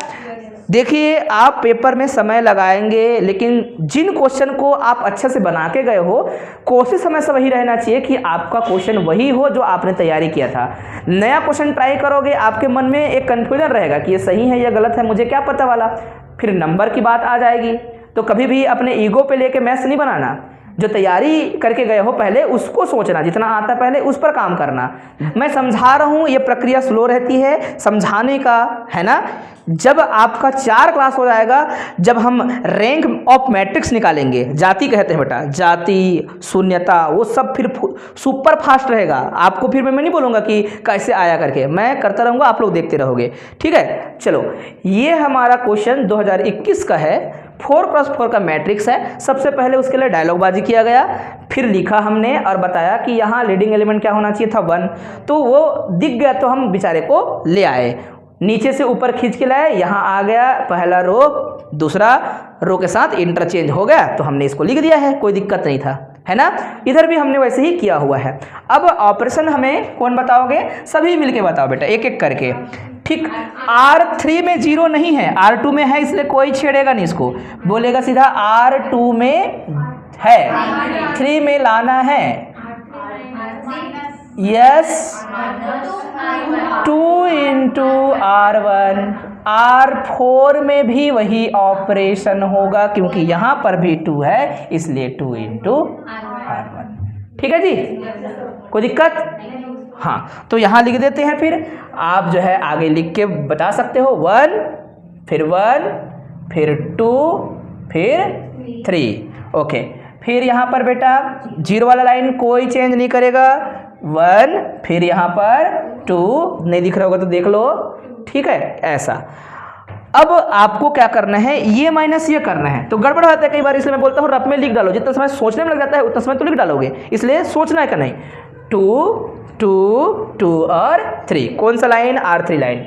देखिए आप पेपर में समय लगाएंगे, लेकिन जिन क्वेश्चन को आप अच्छे से बना के गए हो, कोशिश हमेशा वही रहना चाहिए कि आपका क्वेश्चन वही हो जो आपने तैयारी किया था। नया क्वेश्चन ट्राई करोगे, आपके मन में एक कन्फ्यूजन रहेगा कि ये सही है या गलत है, मुझे क्या पता वाला, फिर नंबर की बात आ जाएगी। तो कभी भी अपने ईगो पे लेके मैथ्स नहीं बनाना, जो तैयारी करके गए हो पहले उसको सोचना, जितना आता है पहले उस पर काम करना। मैं समझा रहा हूँ, ये प्रक्रिया स्लो रहती है समझाने का, है ना। जब आपका 4 क्लास हो जाएगा, जब हम रैंक ऑफ मैट्रिक्स निकालेंगे, जाति कहते हैं बेटा, जाति शून्यता, वो सब फिर सुपर फास्ट रहेगा। आपको फिर मैं नहीं बोलूँगा कि कैसे आया करके, मैं करता रहूँगा, आप लोग देखते रहोगे, ठीक है। चलो, ये हमारा क्वेश्चन 2021 का है, 4x4 का मैट्रिक्स है। सबसे पहले उसके लिए डायलॉग बाजी किया गया, फिर लिखा हमने और बताया कि यहाँ लीडिंग एलिमेंट क्या होना चाहिए था 1, तो वो दिख गया तो हम बेचारे को ले आए, नीचे से ऊपर खींच के लाए, यहाँ आ गया पहला रो, दूसरा रो के साथ इंटरचेंज हो गया तो हमने इसको लिख दिया है, कोई दिक्कत नहीं था, है ना। इधर भी हमने वैसे ही किया हुआ है। अब ऑपरेशन हमें कौन बताओगे, सभी मिलके बताओ बेटा, एक एक करके, ठीक। R3 में 0 नहीं है, R2 में है, इसलिए कोई छेड़ेगा नहीं इसको, बोलेगा सीधा R2 में है, 3 में लाना है, यस, 2 इंटू R1, R4 में भी वही ऑपरेशन होगा, क्योंकि यहाँ पर भी 2 है, इसलिए 2 इंटू R1, ठीक है जी, कोई दिक्कत। हाँ, तो यहाँ लिख देते हैं, फिर आप जो है आगे लिख के बता सकते हो, 1 फिर 2 फिर 3, ओके। फिर यहाँ पर बेटा 0 वाला लाइन कोई चेंज नहीं करेगा, 1 फिर यहाँ पर 2, नहीं दिख रहा होगा तो देख लो, ठीक है, ऐसा। अब आपको क्या करना है, ये माइनस ये करना है, तो गड़बड़ होता है कई बार, इसलिए मैं बोलता हूँ रफ में लिख डालो, जितना समय सोचने में लग जाता है उतना समय तो लिख डालोगे, इसलिए सोचना है कि नहीं। 2 2 2 और 3, कौन सा लाइन, R3 लाइन।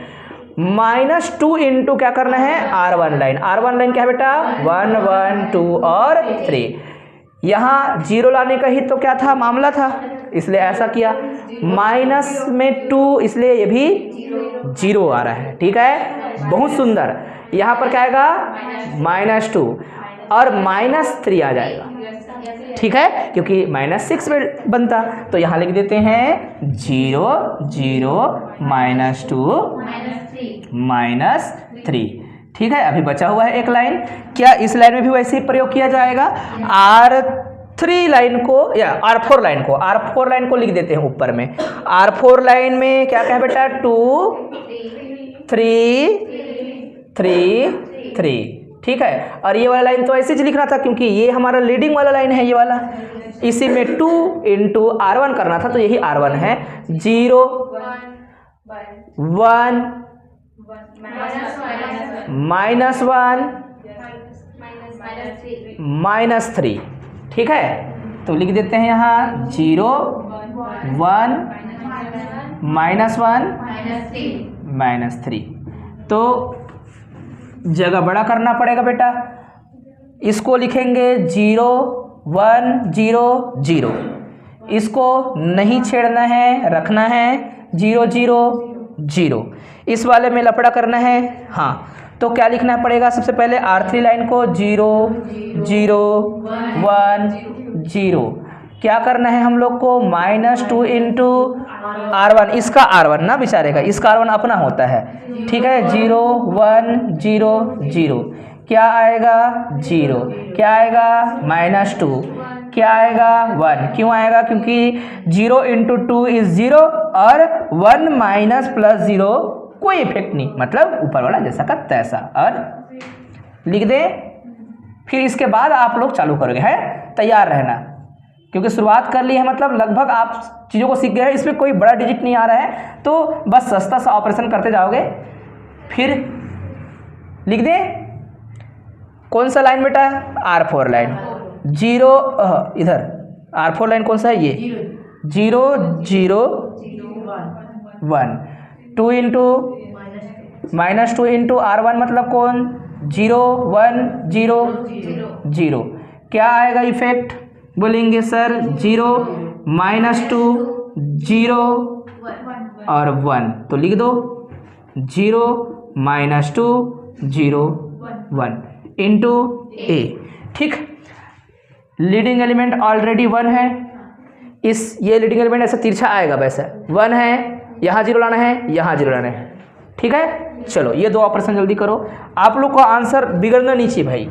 -2 इंटू क्या करना है, R1 लाइन। R1 लाइन क्या है बेटा, 1 1 2 और 3। यहाँ 0 लाने का ही तो क्या था, मामला था, इसलिए ऐसा किया। माइनस में 2, इसलिए ये भी 0 आ रहा है। ठीक है, बहुत सुंदर। यहाँ पर क्या आएगा, -2 और -3 आ जाएगा। ठीक है, क्योंकि -6 में बनता, तो यहाँ लिख देते हैं 0 0 -2 -3। ठीक है, अभी बचा हुआ है एक लाइन। क्या इस लाइन में भी वैसे ही प्रयोग किया जाएगा, R3 लाइन को या R4 लाइन को, R4 लाइन को लिख देते हैं ऊपर में। R4 लाइन में क्या क्या है बेटा, 2 3 3 3। ठीक है, और ये वाला लाइन तो ऐसे ही लिखना था क्योंकि ये हमारा लीडिंग वाला लाइन है, ये वाला। इसी में 2 इंटू R1 करना था, तो यही R1 है। 0 1 -1 -3। ठीक है, तो लिख देते हैं यहाँ 0 1 -1 -3। तो जगह बड़ा करना पड़ेगा बेटा, इसको लिखेंगे 0 1 0 0। इसको नहीं छेड़ना है, रखना है 0 0 0। इस वाले में लफड़ा करना है। हाँ, तो क्या लिखना पड़ेगा, सबसे पहले R3 लाइन को 0 0 1 0। क्या करना है हम लोग को, -2 इंटू R1, इसका R1 ना बेचारे का, इसका R1 अपना होता है। ठीक है, 0 1 0 0। क्या आएगा, 0। क्या आएगा, -2। क्या आएगा, 1। क्यों आएगा, क्योंकि 0 इंटू 2 इज 0 और 1 माइनस प्लस 0 कोई इफेक्ट नहीं, मतलब ऊपर वाला जैसा का तैसा। और लिख दे, फिर इसके बाद आप लोग चालू करोगे, है तैयार रहना, क्योंकि शुरुआत कर ली है, मतलब लगभग आप चीज़ों को सीख गए हैं। इसमें कोई बड़ा डिजिट नहीं आ रहा है, तो बस सस्ता सा ऑपरेशन करते जाओगे। फिर लिख दे, कौन सा लाइन बेटा, R4 लाइन। 0 इधर R4 लाइन कौन सा है, ये 0 0 1। 2 इंटू -2 इंटू R1 मतलब कौन, 0 1 0 0। क्या आएगा इफेक्ट, बोलेंगे सर 0 -2 0 और 1। तो लिख दो 0 -2 0 1 इंटू A। ठीक, लीडिंग एलिमेंट ऑलरेडी 1 है, ये लीडिंग एलिमेंट ऐसा तिरछा आएगा, वैसा 1 है, यहाँ 0 लाना है, यहाँ 0 लाना है। ठीक है, चलो ये 2 ऑपरेशन जल्दी करो। आप लोग को आंसर बिगड़ना नहीं चाहिए भाई,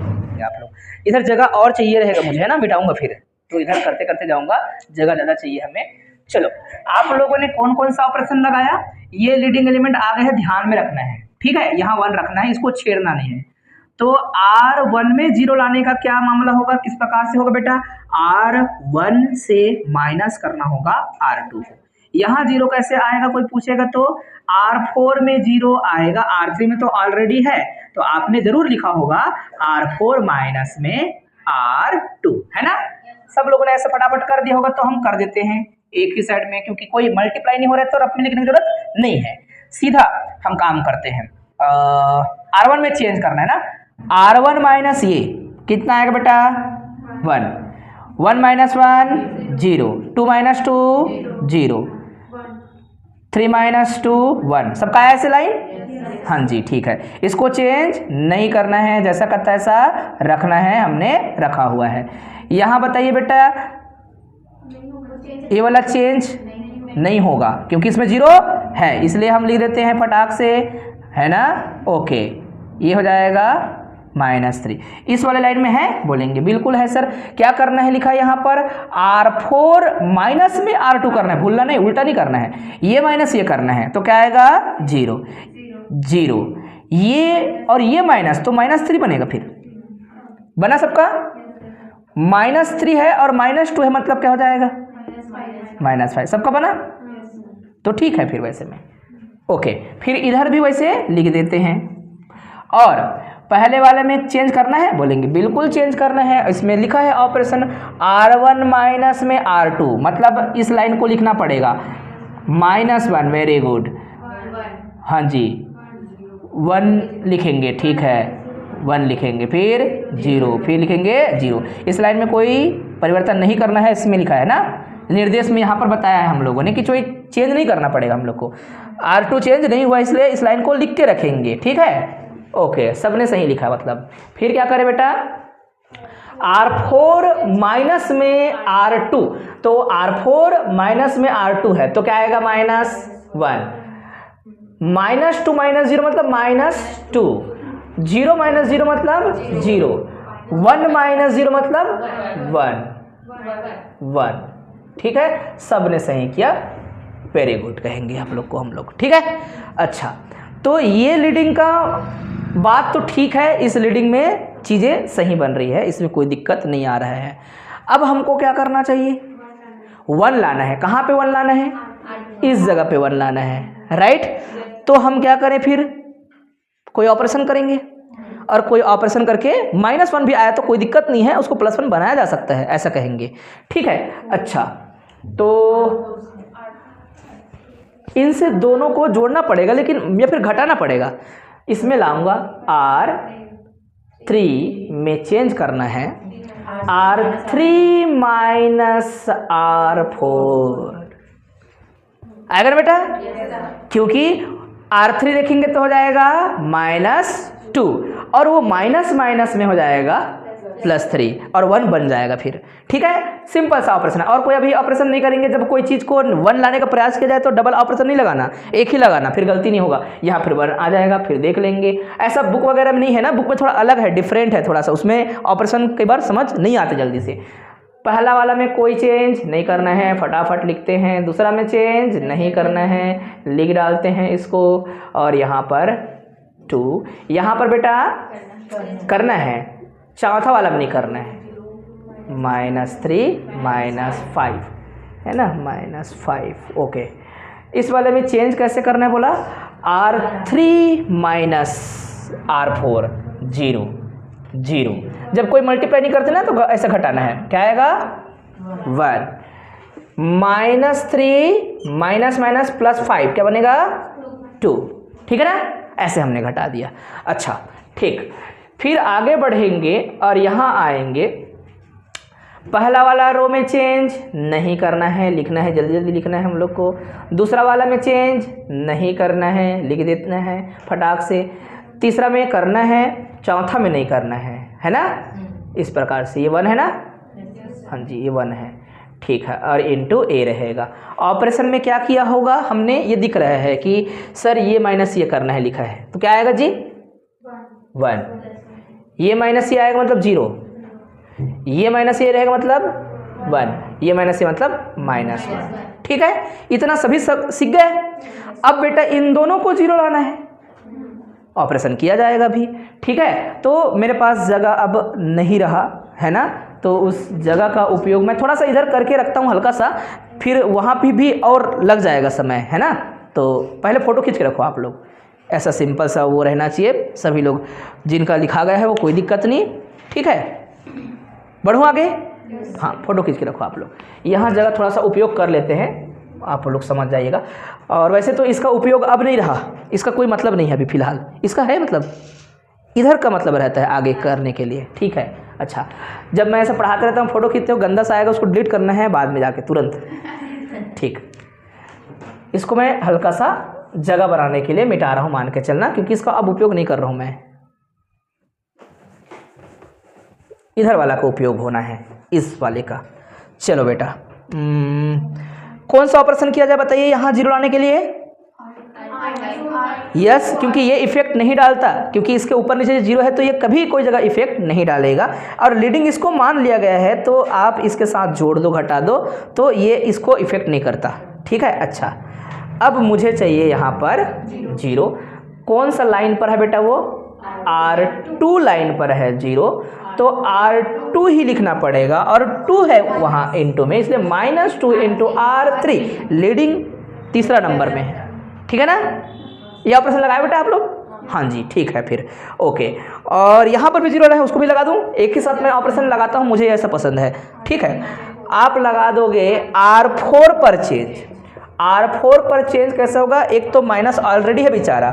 आप लोग इधर जगह और चाहिए रहेगा मुझे, है ना, मिटाऊंगा फिर, तो इधर करते करते जाऊंगा, जगह ज़्यादा चाहिए हमें। चलो, आप लोगों ने कौन कौन सा ऑपरेशन लगाया, ये लीडिंग एलिमेंट आ गए हैं, ध्यान में रखना है। ठीक है, यहाँ 1 रखना है, इसको छेड़ना नहीं है। तो R1 में 0 लाने का क्या मामला होगा, किस प्रकार से होगा बेटा, R1 से माइनस करना होगा R2 को। यहाँ 0 कैसे आएगा, कोई पूछेगा तो R4 में 0 आएगा, R3 में तो ऑलरेडी है, तो आपने जरूर लिखा होगा R4 माइनस में R2, है ना। सब लोगों ने ऐसे फटाफट कर दिया होगा, तो हम कर देते हैं एक ही साइड में, क्योंकि कोई मल्टीप्लाई नहीं हो रहा है, तो रफ में लिखने की जरूरत नहीं है। सीधा हम काम करते हैं, R1 में चेंज करना है ना। R1 माइनस ये कितना आएगा बेटा, 1 1 माइनस 1 0 2 माइनस 2 0 3 माइनस 2 1। सबका आया ऐसे लाइन, हाँ जी ठीक है। इसको चेंज नहीं करना है, जैसा का तैसा रखना है, हमने रखा हुआ है। यहाँ बताइए बेटा, ये वाला चेंज नहीं होगा क्योंकि इसमें 0 है, इसलिए हम लिख देते हैं फटाक से, है ना। ओके, ये हो जाएगा -3। इस वाले लाइन में है, बोलेंगे बिल्कुल है सर। क्या करना है, लिखा है यहाँ पर R4 माइनस में R2 करना है, भूलना नहीं, उल्टा नहीं करना है, ये माइनस ये करना है, तो क्या आएगा 0 0। ये और ये माइनस, तो -3 बनेगा। फिर बना सबका, -3 है और -2 है, मतलब क्या हो जाएगा -5। सबका बना, तो ठीक है फिर वैसे में। ओके, फिर इधर भी वैसे लिख देते हैं। और पहले वाले में चेंज करना है, बोलेंगे बिल्कुल चेंज करना है। इसमें लिखा है ऑपरेशन R1 माइनस में R2, मतलब इस लाइन को लिखना पड़ेगा -1, वेरी गुड, हाँ जी 1 लिखेंगे, ठीक है 1 लिखेंगे, फिर 0, फिर लिखेंगे 0। इस लाइन में कोई परिवर्तन नहीं करना है, इसमें लिखा है ना, निर्देश में यहाँ पर बताया है हम लोगों ने कि कोई चेंज नहीं करना पड़ेगा हम लोग को। R2 चेंज नहीं हुआ इसलिए इस लाइन को लिख के रखेंगे, ठीक है ओके, सबने सही लिखा मतलब। फिर क्या करें बेटा, R4 माइनस में R2, तो R4 माइनस में R2 है तो क्या आएगा -1, -2 -0 मतलब -2, 0 -0 मतलब 0, 1 -0 मतलब 1, ठीक है, सबने सही किया, वेरी गुड कहेंगे आप लोग को हम लोग, ठीक है। अच्छा, तो ये लीडिंग का बात तो ठीक है, इस लीडिंग में चीज़ें सही बन रही है, इसमें कोई दिक्कत नहीं आ रहा है। अब हमको क्या करना चाहिए, 1 लाना है। कहाँ पे 1 लाना है, इस जगह पे 1 लाना है, राइट। तो हम क्या करें, फिर कोई ऑपरेशन करेंगे, और कोई ऑपरेशन करके -1 भी आया तो कोई दिक्कत नहीं है, उसको +1 बनाया जा सकता है, ऐसा कहेंगे, ठीक है। अच्छा, तो इनसे दोनों को जोड़ना पड़ेगा, लेकिन या फिर घटाना पड़ेगा। इसमें लाऊंगा R3 में चेंज करना है R3 माइनस R4, आएगा ना बेटा, क्योंकि R3 लिखेंगे तो हो जाएगा -2, और वो माइनस माइनस में हो जाएगा +3 और 1 बन जाएगा फिर, ठीक है। सिंपल सा ऑपरेशन है, और कोई अभी ऑपरेशन नहीं करेंगे। जब कोई चीज़ को 1 लाने का प्रयास किया जाए तो डबल ऑपरेशन नहीं लगाना, एक ही लगाना, फिर गलती नहीं होगा। यहाँ फिर 1 आ जाएगा, फिर देख लेंगे। ऐसा बुक वगैरह में नहीं है ना, बुक में थोड़ा अलग है, डिफरेंट है थोड़ा सा, उसमें ऑपरेशन कई बार समझ नहीं आते जल्दी से। पहला वाला में कोई चेंज नहीं करना है, फटाफट लिखते हैं। दूसरा में चेंज नहीं करना है, लिख डालते हैं इसको, और यहाँ पर 2, यहाँ पर बेटा करना है, चौथा वाला में नहीं करना है, -3 -5 है ना, -5, ओके। इस वाले में चेंज कैसे करना है बोला, R3 माइनस R4, 0 0। जब कोई मल्टीप्लाई नहीं करते ना तो ऐसा घटाना है, क्या आएगा 1, -3 माइनस माइनस +5 क्या बनेगा 2, ठीक है ना, ऐसे हमने घटा दिया। अच्छा ठीक, फिर आगे बढ़ेंगे और यहाँ आएंगे। पहला वाला रो में चेंज नहीं करना है, लिखना है, जल्दी जल्दी लिखना है हम लोग को। दूसरा वाला में चेंज नहीं करना है, लिख देना है फटाक से। तीसरा में करना है, चौथा में नहीं करना है ना। इस प्रकार से ये 1 है ना, हाँ जी ये 1 है, ठीक है। और इंटू ए रहेगा। ऑपरेशन में क्या किया होगा हमने, ये दिख रहा है कि सर ये माइनस ये करना है लिखा है, तो क्या आएगा जी 1, ये माइनस ये आएगा मतलब 0, ये माइनस ये रहेगा मतलब 1, ये माइनस ये मतलब -1, ठीक है। इतना सभी सब सीख गए। अब बेटा इन दोनों को 0 लाना है, ऑपरेशन किया जाएगा भी, ठीक है। तो मेरे पास जगह अब नहीं रहा है ना, तो उस जगह का उपयोग मैं थोड़ा सा इधर करके रखता हूँ हल्का सा, फिर वहाँ पे भी और लग जाएगा समय, है ना। तो पहले फ़ोटो खींच के रखो आप लोग, ऐसा सिंपल सा वो रहना चाहिए। सभी लोग जिनका लिखा गया है वो कोई दिक्कत नहीं, ठीक है। बढ़ूँ आगे, हाँ फ़ोटो खींच के रखो आप लोग। यहाँ जगह थोड़ा सा उपयोग कर लेते हैं, आप लोग समझ जाइएगा। और वैसे तो इसका उपयोग अब नहीं रहा, इसका कोई मतलब नहीं है अभी फ़िलहाल, इसका है मतलब इधर का मतलब रहता है आगे करने के लिए, ठीक है। अच्छा, जब मैं ऐसा पढ़ाते रहता हूँ फ़ोटो खींचते हो, गंदा सा आएगा उसको डिलीट करना है बाद में जाके तुरंत, ठीक। इसको मैं हल्का सा जगह बनाने के लिए मिटा रहा हूँ, मान के चलना, क्योंकि इसका अब उपयोग नहीं कर रहा हूँ मैं। इधर वाला का उपयोग होना है, इस वाले का। चलो बेटा कौन सा ऑपरेशन किया जाए बताइए यहाँ 0 लाने के लिए। यस, क्योंकि ये इफेक्ट नहीं डालता, क्योंकि इसके ऊपर नीचे 0 है तो ये कभी कोई जगह इफेक्ट नहीं डालेगा। और लीडिंग इसको मान लिया गया है तो आप इसके साथ जोड़ दो घटा दो तो ये इसको इफेक्ट नहीं करता, ठीक है। अच्छा, अब मुझे चाहिए यहाँ पर 0, कौन सा लाइन पर है बेटा, वो R2 लाइन पर है 0, तो R2 ही लिखना पड़ेगा, और 2 है वहाँ इंटू में, इसलिए -2 इंटू R3, लीडिंग तीसरा नंबर में है, ठीक है ना। ये ऑपरेशन लगाए बेटा आप लोग, हाँ जी ठीक है फिर ओके। और यहाँ पर भी 0 है, उसको भी लगा दूँ, एक ही साथ मैं ऑपरेशन लगाता हूँ, मुझे ऐसा पसंद है। ठीक है, आप लगा दोगे R4 पर चेंज। R4 पर चेंज कैसे होगा, एक तो माइनस ऑलरेडी है बेचारा,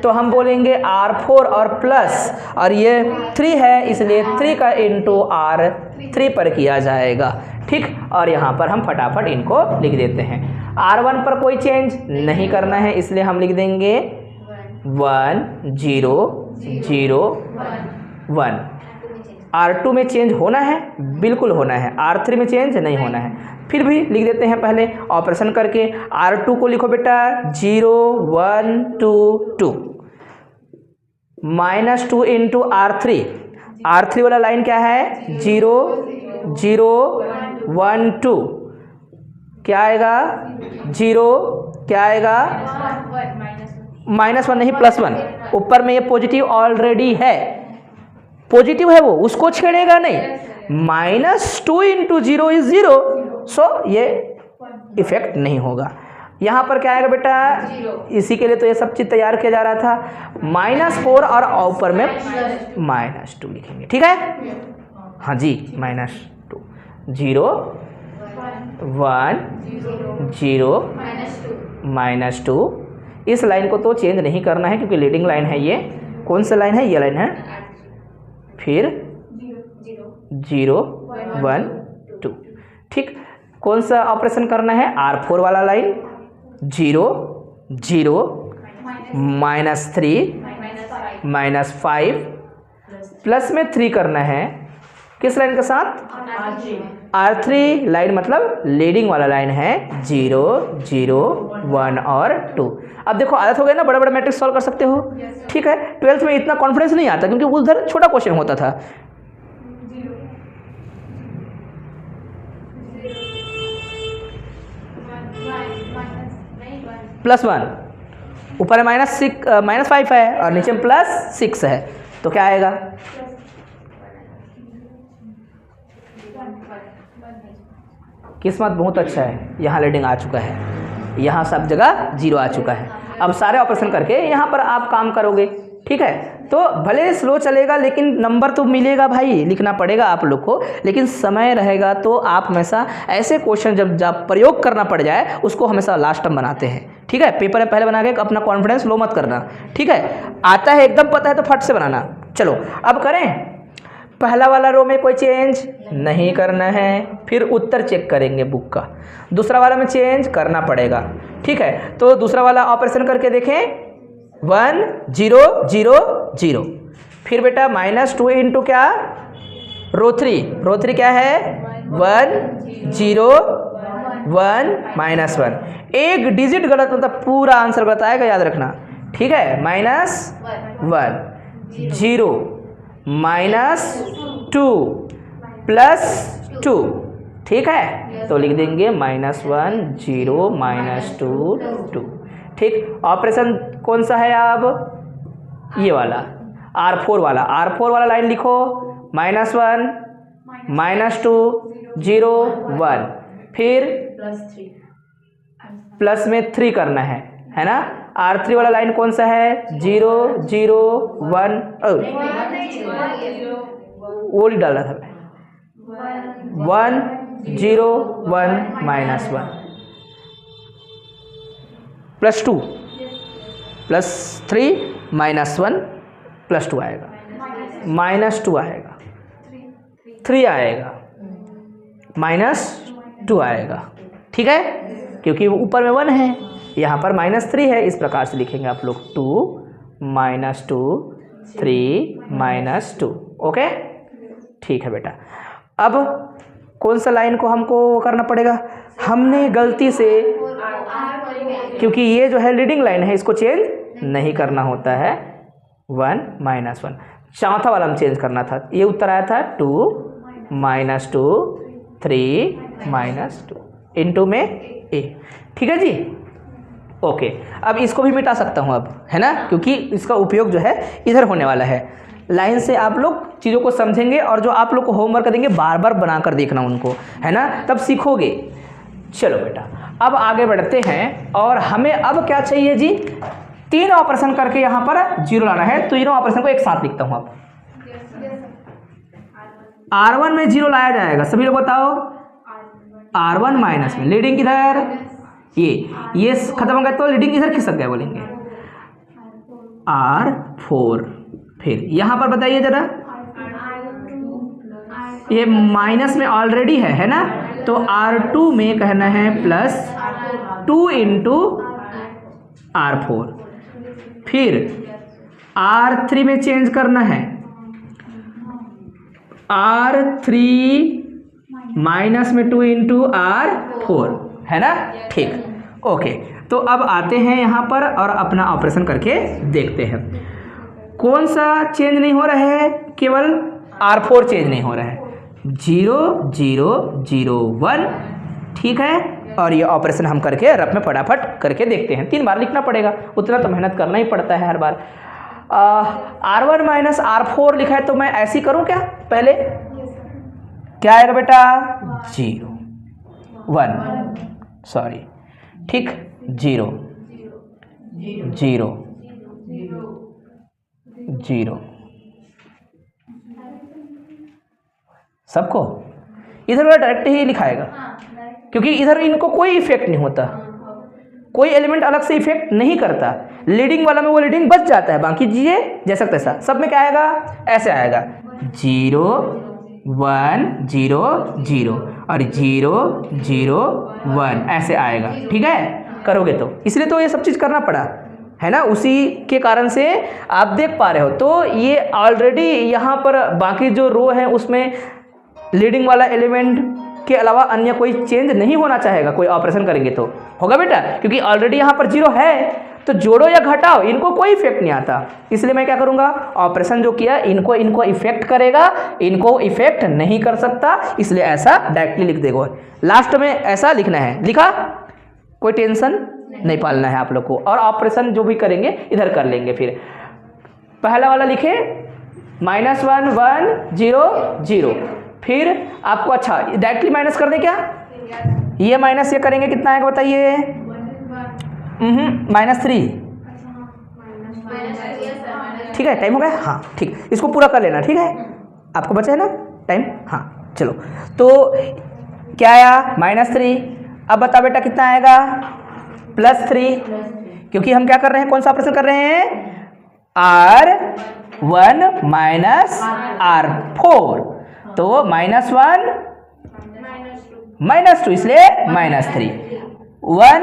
तो हम बोलेंगे R4 और प्लस, और ये 3 है इसलिए 3 का इंटू R3 पर किया जाएगा। ठीक, और यहाँ पर हम फटाफट इनको लिख देते हैं। R1 पर कोई चेंज नहीं करना है इसलिए हम लिख देंगे 1 0 0 1। R2 में चेंज होना है, बिल्कुल होना है, R3 में चेंज नहीं होना है। फिर भी लिख देते हैं पहले ऑपरेशन करके। R2 को लिखो बेटा 0 1 2 2 -2 इंटू R3। R3 वाला लाइन क्या है 0 0 1 2, क्या आएगा 0, क्या आएगा -1 नहीं +1, ऊपर में ये पॉजिटिव ऑलरेडी है, पॉजिटिव है वो, उसको छेड़ेगा नहीं। -2 इंटू 0 इज 0, सो ये इफेक्ट नहीं होगा। यहाँ पर क्या आएगा बेटा, इसी के लिए तो ये सब चीज़ तैयार किया जा रहा था। -4 और ऊपर में -2 लिखेंगे। ठीक है, हाँ जी, -2 0 1 0 -2। इस लाइन को तो चेंज नहीं करना है क्योंकि लीडिंग लाइन है ये। कौन सा लाइन है, ये लाइन है। फिर 0 1 2। ठीक, कौन सा ऑपरेशन करना है, R4 वाला लाइन 0 0 -3 -5 प्लस में 3 करना है, किस लाइन के साथ, R3 लाइन, मतलब लीडिंग वाला लाइन है 0 0 1 और 2। अब देखो आदत हो गई ना, बड़ा बड़ा मैट्रिक्स सॉल्व कर सकते हो। ठीक है, 12th में इतना कॉन्फिडेंस नहीं आता क्योंकि उधर छोटा क्वेश्चन होता था। +1, ऊपर में -5 है और नीचे में +6 है, तो क्या आएगा, किस्मत बहुत अच्छा है, यहाँ लीडिंग आ चुका है, यहाँ सब जगह 0 आ चुका है। अब सारे ऑपरेशन करके यहाँ पर आप काम करोगे। ठीक है, तो भले स्लो चलेगा लेकिन नंबर तो मिलेगा भाई, लिखना पड़ेगा आप लोग को, लेकिन समय रहेगा तो आप हमेशा ऐसे क्वेश्चन जब प्रयोग करना पड़ जाए उसको हमेशा लास्ट टाइम बनाते हैं। ठीक है, पेपर में पहले बना के अपना कॉन्फिडेंस लो मत करना। ठीक है, आता है एकदम पता है तो फट से बनाना। चलो अब करें, पहला वाला रो में कोई चेंज नहीं करना है, फिर उत्तर चेक करेंगे बुक का। दूसरा वाला में चेंज करना पड़ेगा। ठीक है, तो दूसरा वाला ऑपरेशन करके देखें 1 0 0 0। फिर बेटा -2 इंटू क्या, रो 3 क्या है 1 0 1 -1। एक डिजिट गलत मतलब पूरा आंसर गलत आएगा, याद रखना। ठीक है, -1 0 -2 +2। ठीक है, तो लिख देंगे -1 0 -2 2। ठीक, ऑपरेशन कौन सा है अब, ये वाला R4 वाला लाइन लिखो -1 -2 0 1, फिर प्लस में 3 करना है ना। R3 वाला लाइन कौन सा है 0 0 1, वो नहीं डाला था मैं, 1 0 1 -1 +2 +3 -1 +2 आएगा, -2 आएगा, 3 आएगा, -2 आएगा। ठीक है, क्योंकि ऊपर में 1 है, यहाँ पर -3 है, इस प्रकार से लिखेंगे आप लोग 2 -2 3 -2। ओके, ठीक है बेटा। अब कौन सा लाइन को हमको करना पड़ेगा, हमने गलती से, क्योंकि ये जो है लीडिंग लाइन है इसको चेंज नहीं करना होता है, 1 -1 चौथा वाला हम चेंज करना था। ये उत्तर आया था 2 -2 3 -2 इनटू में ए। ठीक है जी, ओके। अब इसको भी मिटा सकता हूँ अब, है ना, क्योंकि इसका उपयोग जो है इधर होने वाला है। लाइन से आप लोग चीज़ों को समझेंगे और जो आप लोग को होमवर्क देंगे बार बार बना कर देखना उनको, है ना, तब सीखोगे। चलो बेटा, अब आगे बढ़ते हैं और हमें अब क्या चाहिए जी, तीन ऑपरेशन करके यहाँ पर जीरो लाना है, तो तीनों ऑपरेशन को एक साथ लिखता हूँ। अब R1 में जीरो लाया जाएगा, सभी लोग बताओ। R1 माइनस में लीडिंग किधर, ये खत्म हो गया तो लीडिंग इधर खिसक गया, बोलेंगे R4। फिर यहाँ पर बताइए जरा, ये माइनस में ऑलरेडी है ना, तो R2 में कहना है +2 इंटू R4। फिर R3 में चेंज करना है, R3 माइनस में 2 इंटू R4, है ना। ठीक, ओके। तो अब आते हैं यहाँ पर और अपना ऑपरेशन करके देखते हैं। कौन सा चेंज नहीं हो रहा है, केवल R4 चेंज नहीं हो रहा है। 0 0 0 1, ठीक है। और ये ऑपरेशन हम करके रफ में फटाफट करके देखते हैं। 3 बार लिखना पड़ेगा, उतना तो मेहनत करना ही पड़ता है हर बार। R1 माइनस R4 लिखा है, तो मैं ऐसी करूं क्या, पहले क्या आएगा बेटा, 0 1, सॉरी, ठीक, 0 0 0 सबको इधर वाला डायरेक्ट ही लिखाएगा, क्योंकि इधर इनको कोई इफेक्ट नहीं होता, कोई एलिमेंट अलग से इफेक्ट नहीं करता। लीडिंग वाला में वो लीडिंग बच जाता है, बाकी चीजें जैसा तैसा। सब में क्या आएगा, ऐसे आएगा 0 1 0 0 और 0 0 1 ऐसे आएगा, ठीक है। करोगे तो इसलिए तो ये सब चीज़ करना पड़ा है ना, उसी के कारण से आप देख पा रहे हो। तो ये ऑलरेडी यहाँ पर बाकी जो रो है उसमें लीडिंग वाला एलिमेंट के अलावा अन्य कोई चेंज नहीं होना चाहेगा। कोई ऑपरेशन करेंगे तो होगा बेटा, क्योंकि ऑलरेडी यहाँ पर 0 है, तो जोड़ो या घटाओ इनको कोई इफेक्ट नहीं आता। इसलिए मैं क्या करूँगा, ऑपरेशन जो किया इनको इफेक्ट करेगा, इनको इफेक्ट नहीं कर सकता, इसलिए ऐसा डायरेक्टली लिख देगा। लास्ट में ऐसा लिखना है, लिखा, कोई टेंशन नहीं पालना है आप लोग को। और ऑपरेशन जो भी करेंगे इधर कर लेंगे। फिर पहला वाला लिखे -1 1 0 0। फिर आपको अच्छा डायरेक्टली माइनस कर दे क्या, ये माइनस ये करेंगे, कितना आएगा बताइए, -3, ठीक है। टाइम हो गया, हाँ ठीक, इसको पूरा कर लेना, ठीक है। आपको बचा है ना टाइम, हाँ चलो। तो क्या आया, -3। अब बता बेटा कितना आएगा, +3, क्योंकि हम क्या कर रहे हैं, कौन सा ऑपरेशन कर रहे हैं, R1 माइनस R4। तो -1 -2, इसलिए -3। 1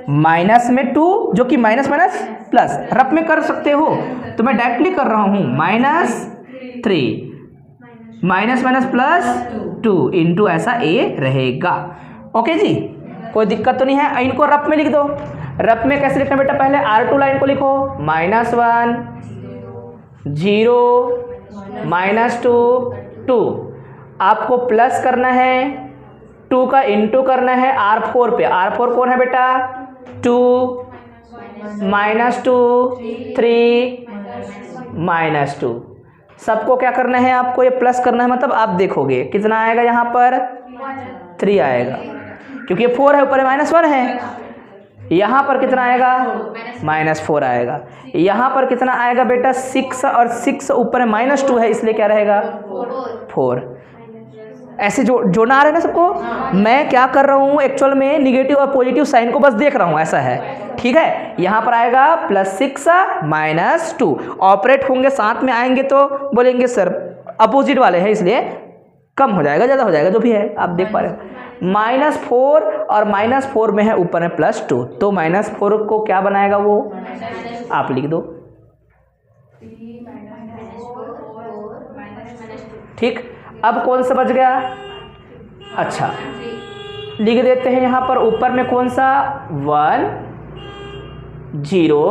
माइनस में 2, जो कि माइनस माइनस प्लस रफ में कर सकते हो, तो मैं डायरेक्टली कर रहा हूँ -3 माइनस माइनस +2 इंटू ऐसा ए रहेगा। ओके जी, कोई दिक्कत तो नहीं है। इनको रफ में लिख दो। रफ में कैसे लिखना बेटा, पहले R2 लाइन को लिखो, -1 0 -2 2। आपको प्लस करना है, 2 का इंटू करना है R4 पे। R4 कौन है बेटा, 2 -2 3 -2। सबको क्या करना है, आपको ये प्लस करना है, मतलब आप देखोगे कितना आएगा, यहाँ पर 3 आएगा, क्योंकि ये 4 है, ऊपर -1 है। यहाँ पर कितना आएगा, -4 आएगा। यहाँ पर कितना आएगा बेटा, 6 और 6 ऊपर -2 है, इसलिए क्या रहेगा, 4। ऐसे जोड़ना आ रहा है ना सबको। मैं क्या कर रहा हूँ, एक्चुअल में निगेटिव और पॉजिटिव साइन को बस देख रहा हूँ, ऐसा है, ठीक है। यहाँ पर आएगा +6 -2, ऑपरेट होंगे साथ में आएंगे तो बोलेंगे सर अपोजिट वाले हैं, इसलिए कम हो जाएगा, ज़्यादा हो जाएगा, जो भी है आप देख पा रहे हो। -4 और -4 में है, ऊपर है +2, तो -4 को क्या बनाएगा, वो आप लिख दो, ठीक। अब कौन सा बच गया, अच्छा लिख देते हैं यहाँ पर ऊपर में कौन सा, 1 0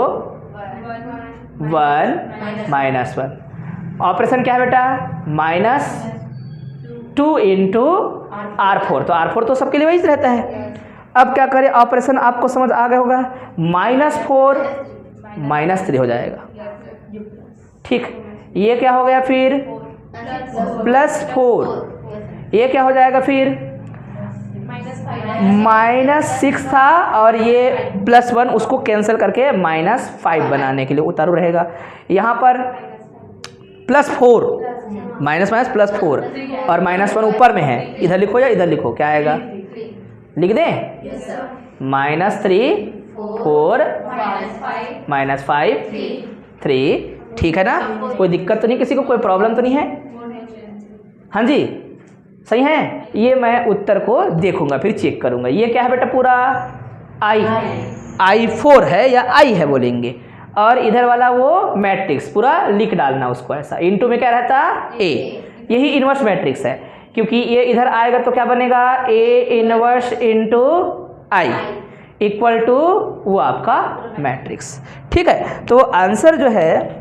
1 -1। ऑपरेशन क्या है बेटा, -2 इंटू R4। तो R4 तो सबके लिए वही रहता है। अब क्या करें, ऑपरेशन आपको समझ आ गया होगा, -4 -3 हो जाएगा, ठीक। ये क्या हो गया फिर, +4, ये क्या हो जाएगा फिर, -6 था और ये +1 उसको कैंसिल करके -5 बनाने के लिए उतारू रहेगा। यहाँ पर +4 माइनस +4 और -1 ऊपर में है, इधर लिखो या इधर लिखो, क्या आएगा? लिख दें -3 4 -5 3। ठीक है ना? कोई दिक्कत तो नहीं, किसी को कोई प्रॉब्लम तो नहीं है? हाँ जी सही है। ये मैं उत्तर को देखूंगा फिर चेक करूंगा। ये क्या है बेटा? पूरा I4 है या I है बोलेंगे, और इधर वाला वो मैट्रिक्स पूरा लिख डालना उसको ऐसा। इनटू में क्या रहता? A। यही इन्वर्स मैट्रिक्स है, क्योंकि ये इधर आएगा तो क्या बनेगा? A inverse into I equal to वो आपका मैट्रिक्स। ठीक है, तो आंसर जो है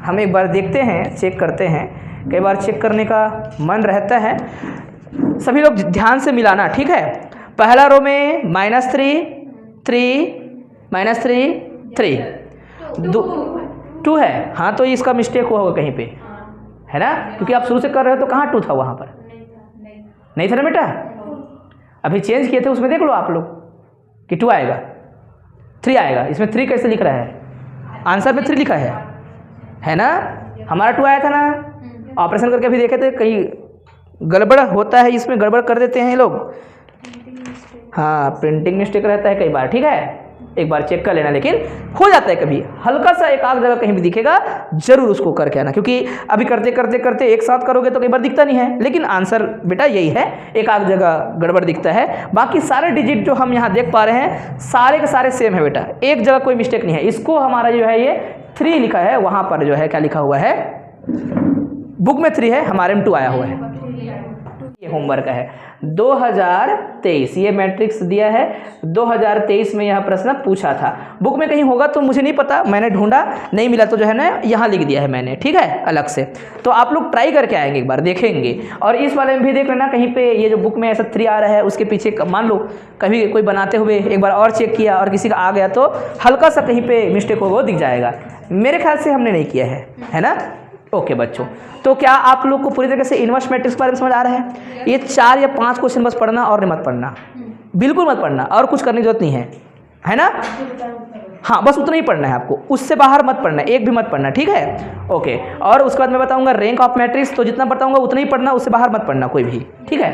हम एक बार देखते हैं, चेक करते हैं। कई बार चेक करने का मन रहता है। सभी लोग ध्यान से मिलाना, ठीक है? पहला रो में -3 3 -3 3 2 है। हाँ तो इसका मिस्टेक हुआ होगा कहीं पे, है ना? क्योंकि आप शुरू से कर रहे हो तो कहाँ 2 था? वहाँ पर नहीं था ना बेटा? अभी चेंज किए थे, उसमें देख लो आप लोग कि 2 आएगा, 3 आएगा। इसमें 3 कैसे लिख रहा है? आंसर में 3 लिखा है ना? हमारा 2 आया था ना? ऑपरेशन करके भी देखे थे, कहीं गड़बड़ होता है इसमें, गड़बड़ कर देते हैं ये लोग। हाँ प्रिंटिंग मिस्टेक रहता है कई बार, ठीक है? एक बार चेक कर लेना, लेकिन हो जाता है कभी हल्का सा, एक आध जगह कहीं भी दिखेगा जरूर उसको करके आना, क्योंकि अभी करते करते करते एक साथ करोगे तो कई बार दिखता नहीं है, लेकिन आंसर बेटा यही है, एक आध जगह गड़बड़ दिखता है। बाकी सारे डिजिट जो हम यहाँ देख पा रहे हैं सारे के सारे सेम है बेटा, एक जगह कोई मिस्टेक नहीं है। इसको हमारा जो है ये 3 लिखा है, वहाँ पर जो है क्या लिखा हुआ है? बुक में 3 है, हमारे में 2 आया हुआ है। ये होमवर्क है 2023, ये मैट्रिक्स दिया है 2023 में यह प्रश्न पूछा था। बुक में कहीं होगा तो मुझे नहीं पता, मैंने ढूंढा नहीं मिला तो जो है ना यहाँ लिख दिया है मैंने, ठीक है, अलग से। तो आप लोग ट्राई करके आएंगे, एक बार देखेंगे। और इस वाले में भी देख लेना, कहीं पे ये जो बुक में ऐसा 3 आ रहा है उसके पीछे मान लो कभी कोई बनाते हुए एक बार और चेक किया और किसी का आ गया तो हल्का सा कहीं पे मिस्टेक होगा, वो दिख जाएगा। मेरे ख्याल से हमने नहीं किया है ना? ओके बच्चों, तो क्या आप लोग को पूरी तरीके से इन्वर्स मैट्रिक्स के बारे में समझ आ रहा है? ये 4 या 5 क्वेश्चन बस पढ़ना और मत पढ़ना, बिल्कुल मत पढ़ना, और कुछ करने की जरूरत नहीं है ना? हाँ बस उतना ही पढ़ना है आपको, उससे बाहर मत पढ़ना, एक भी मत पढ़ना, ठीक है? ओके, और उसके बाद मैं बताऊंगा रैंक ऑफ मैट्रिक्स, तो जितना बताऊंगा उतना ही पढ़ना, उससे बाहर मत पढ़ना कोई भी, ठीक है?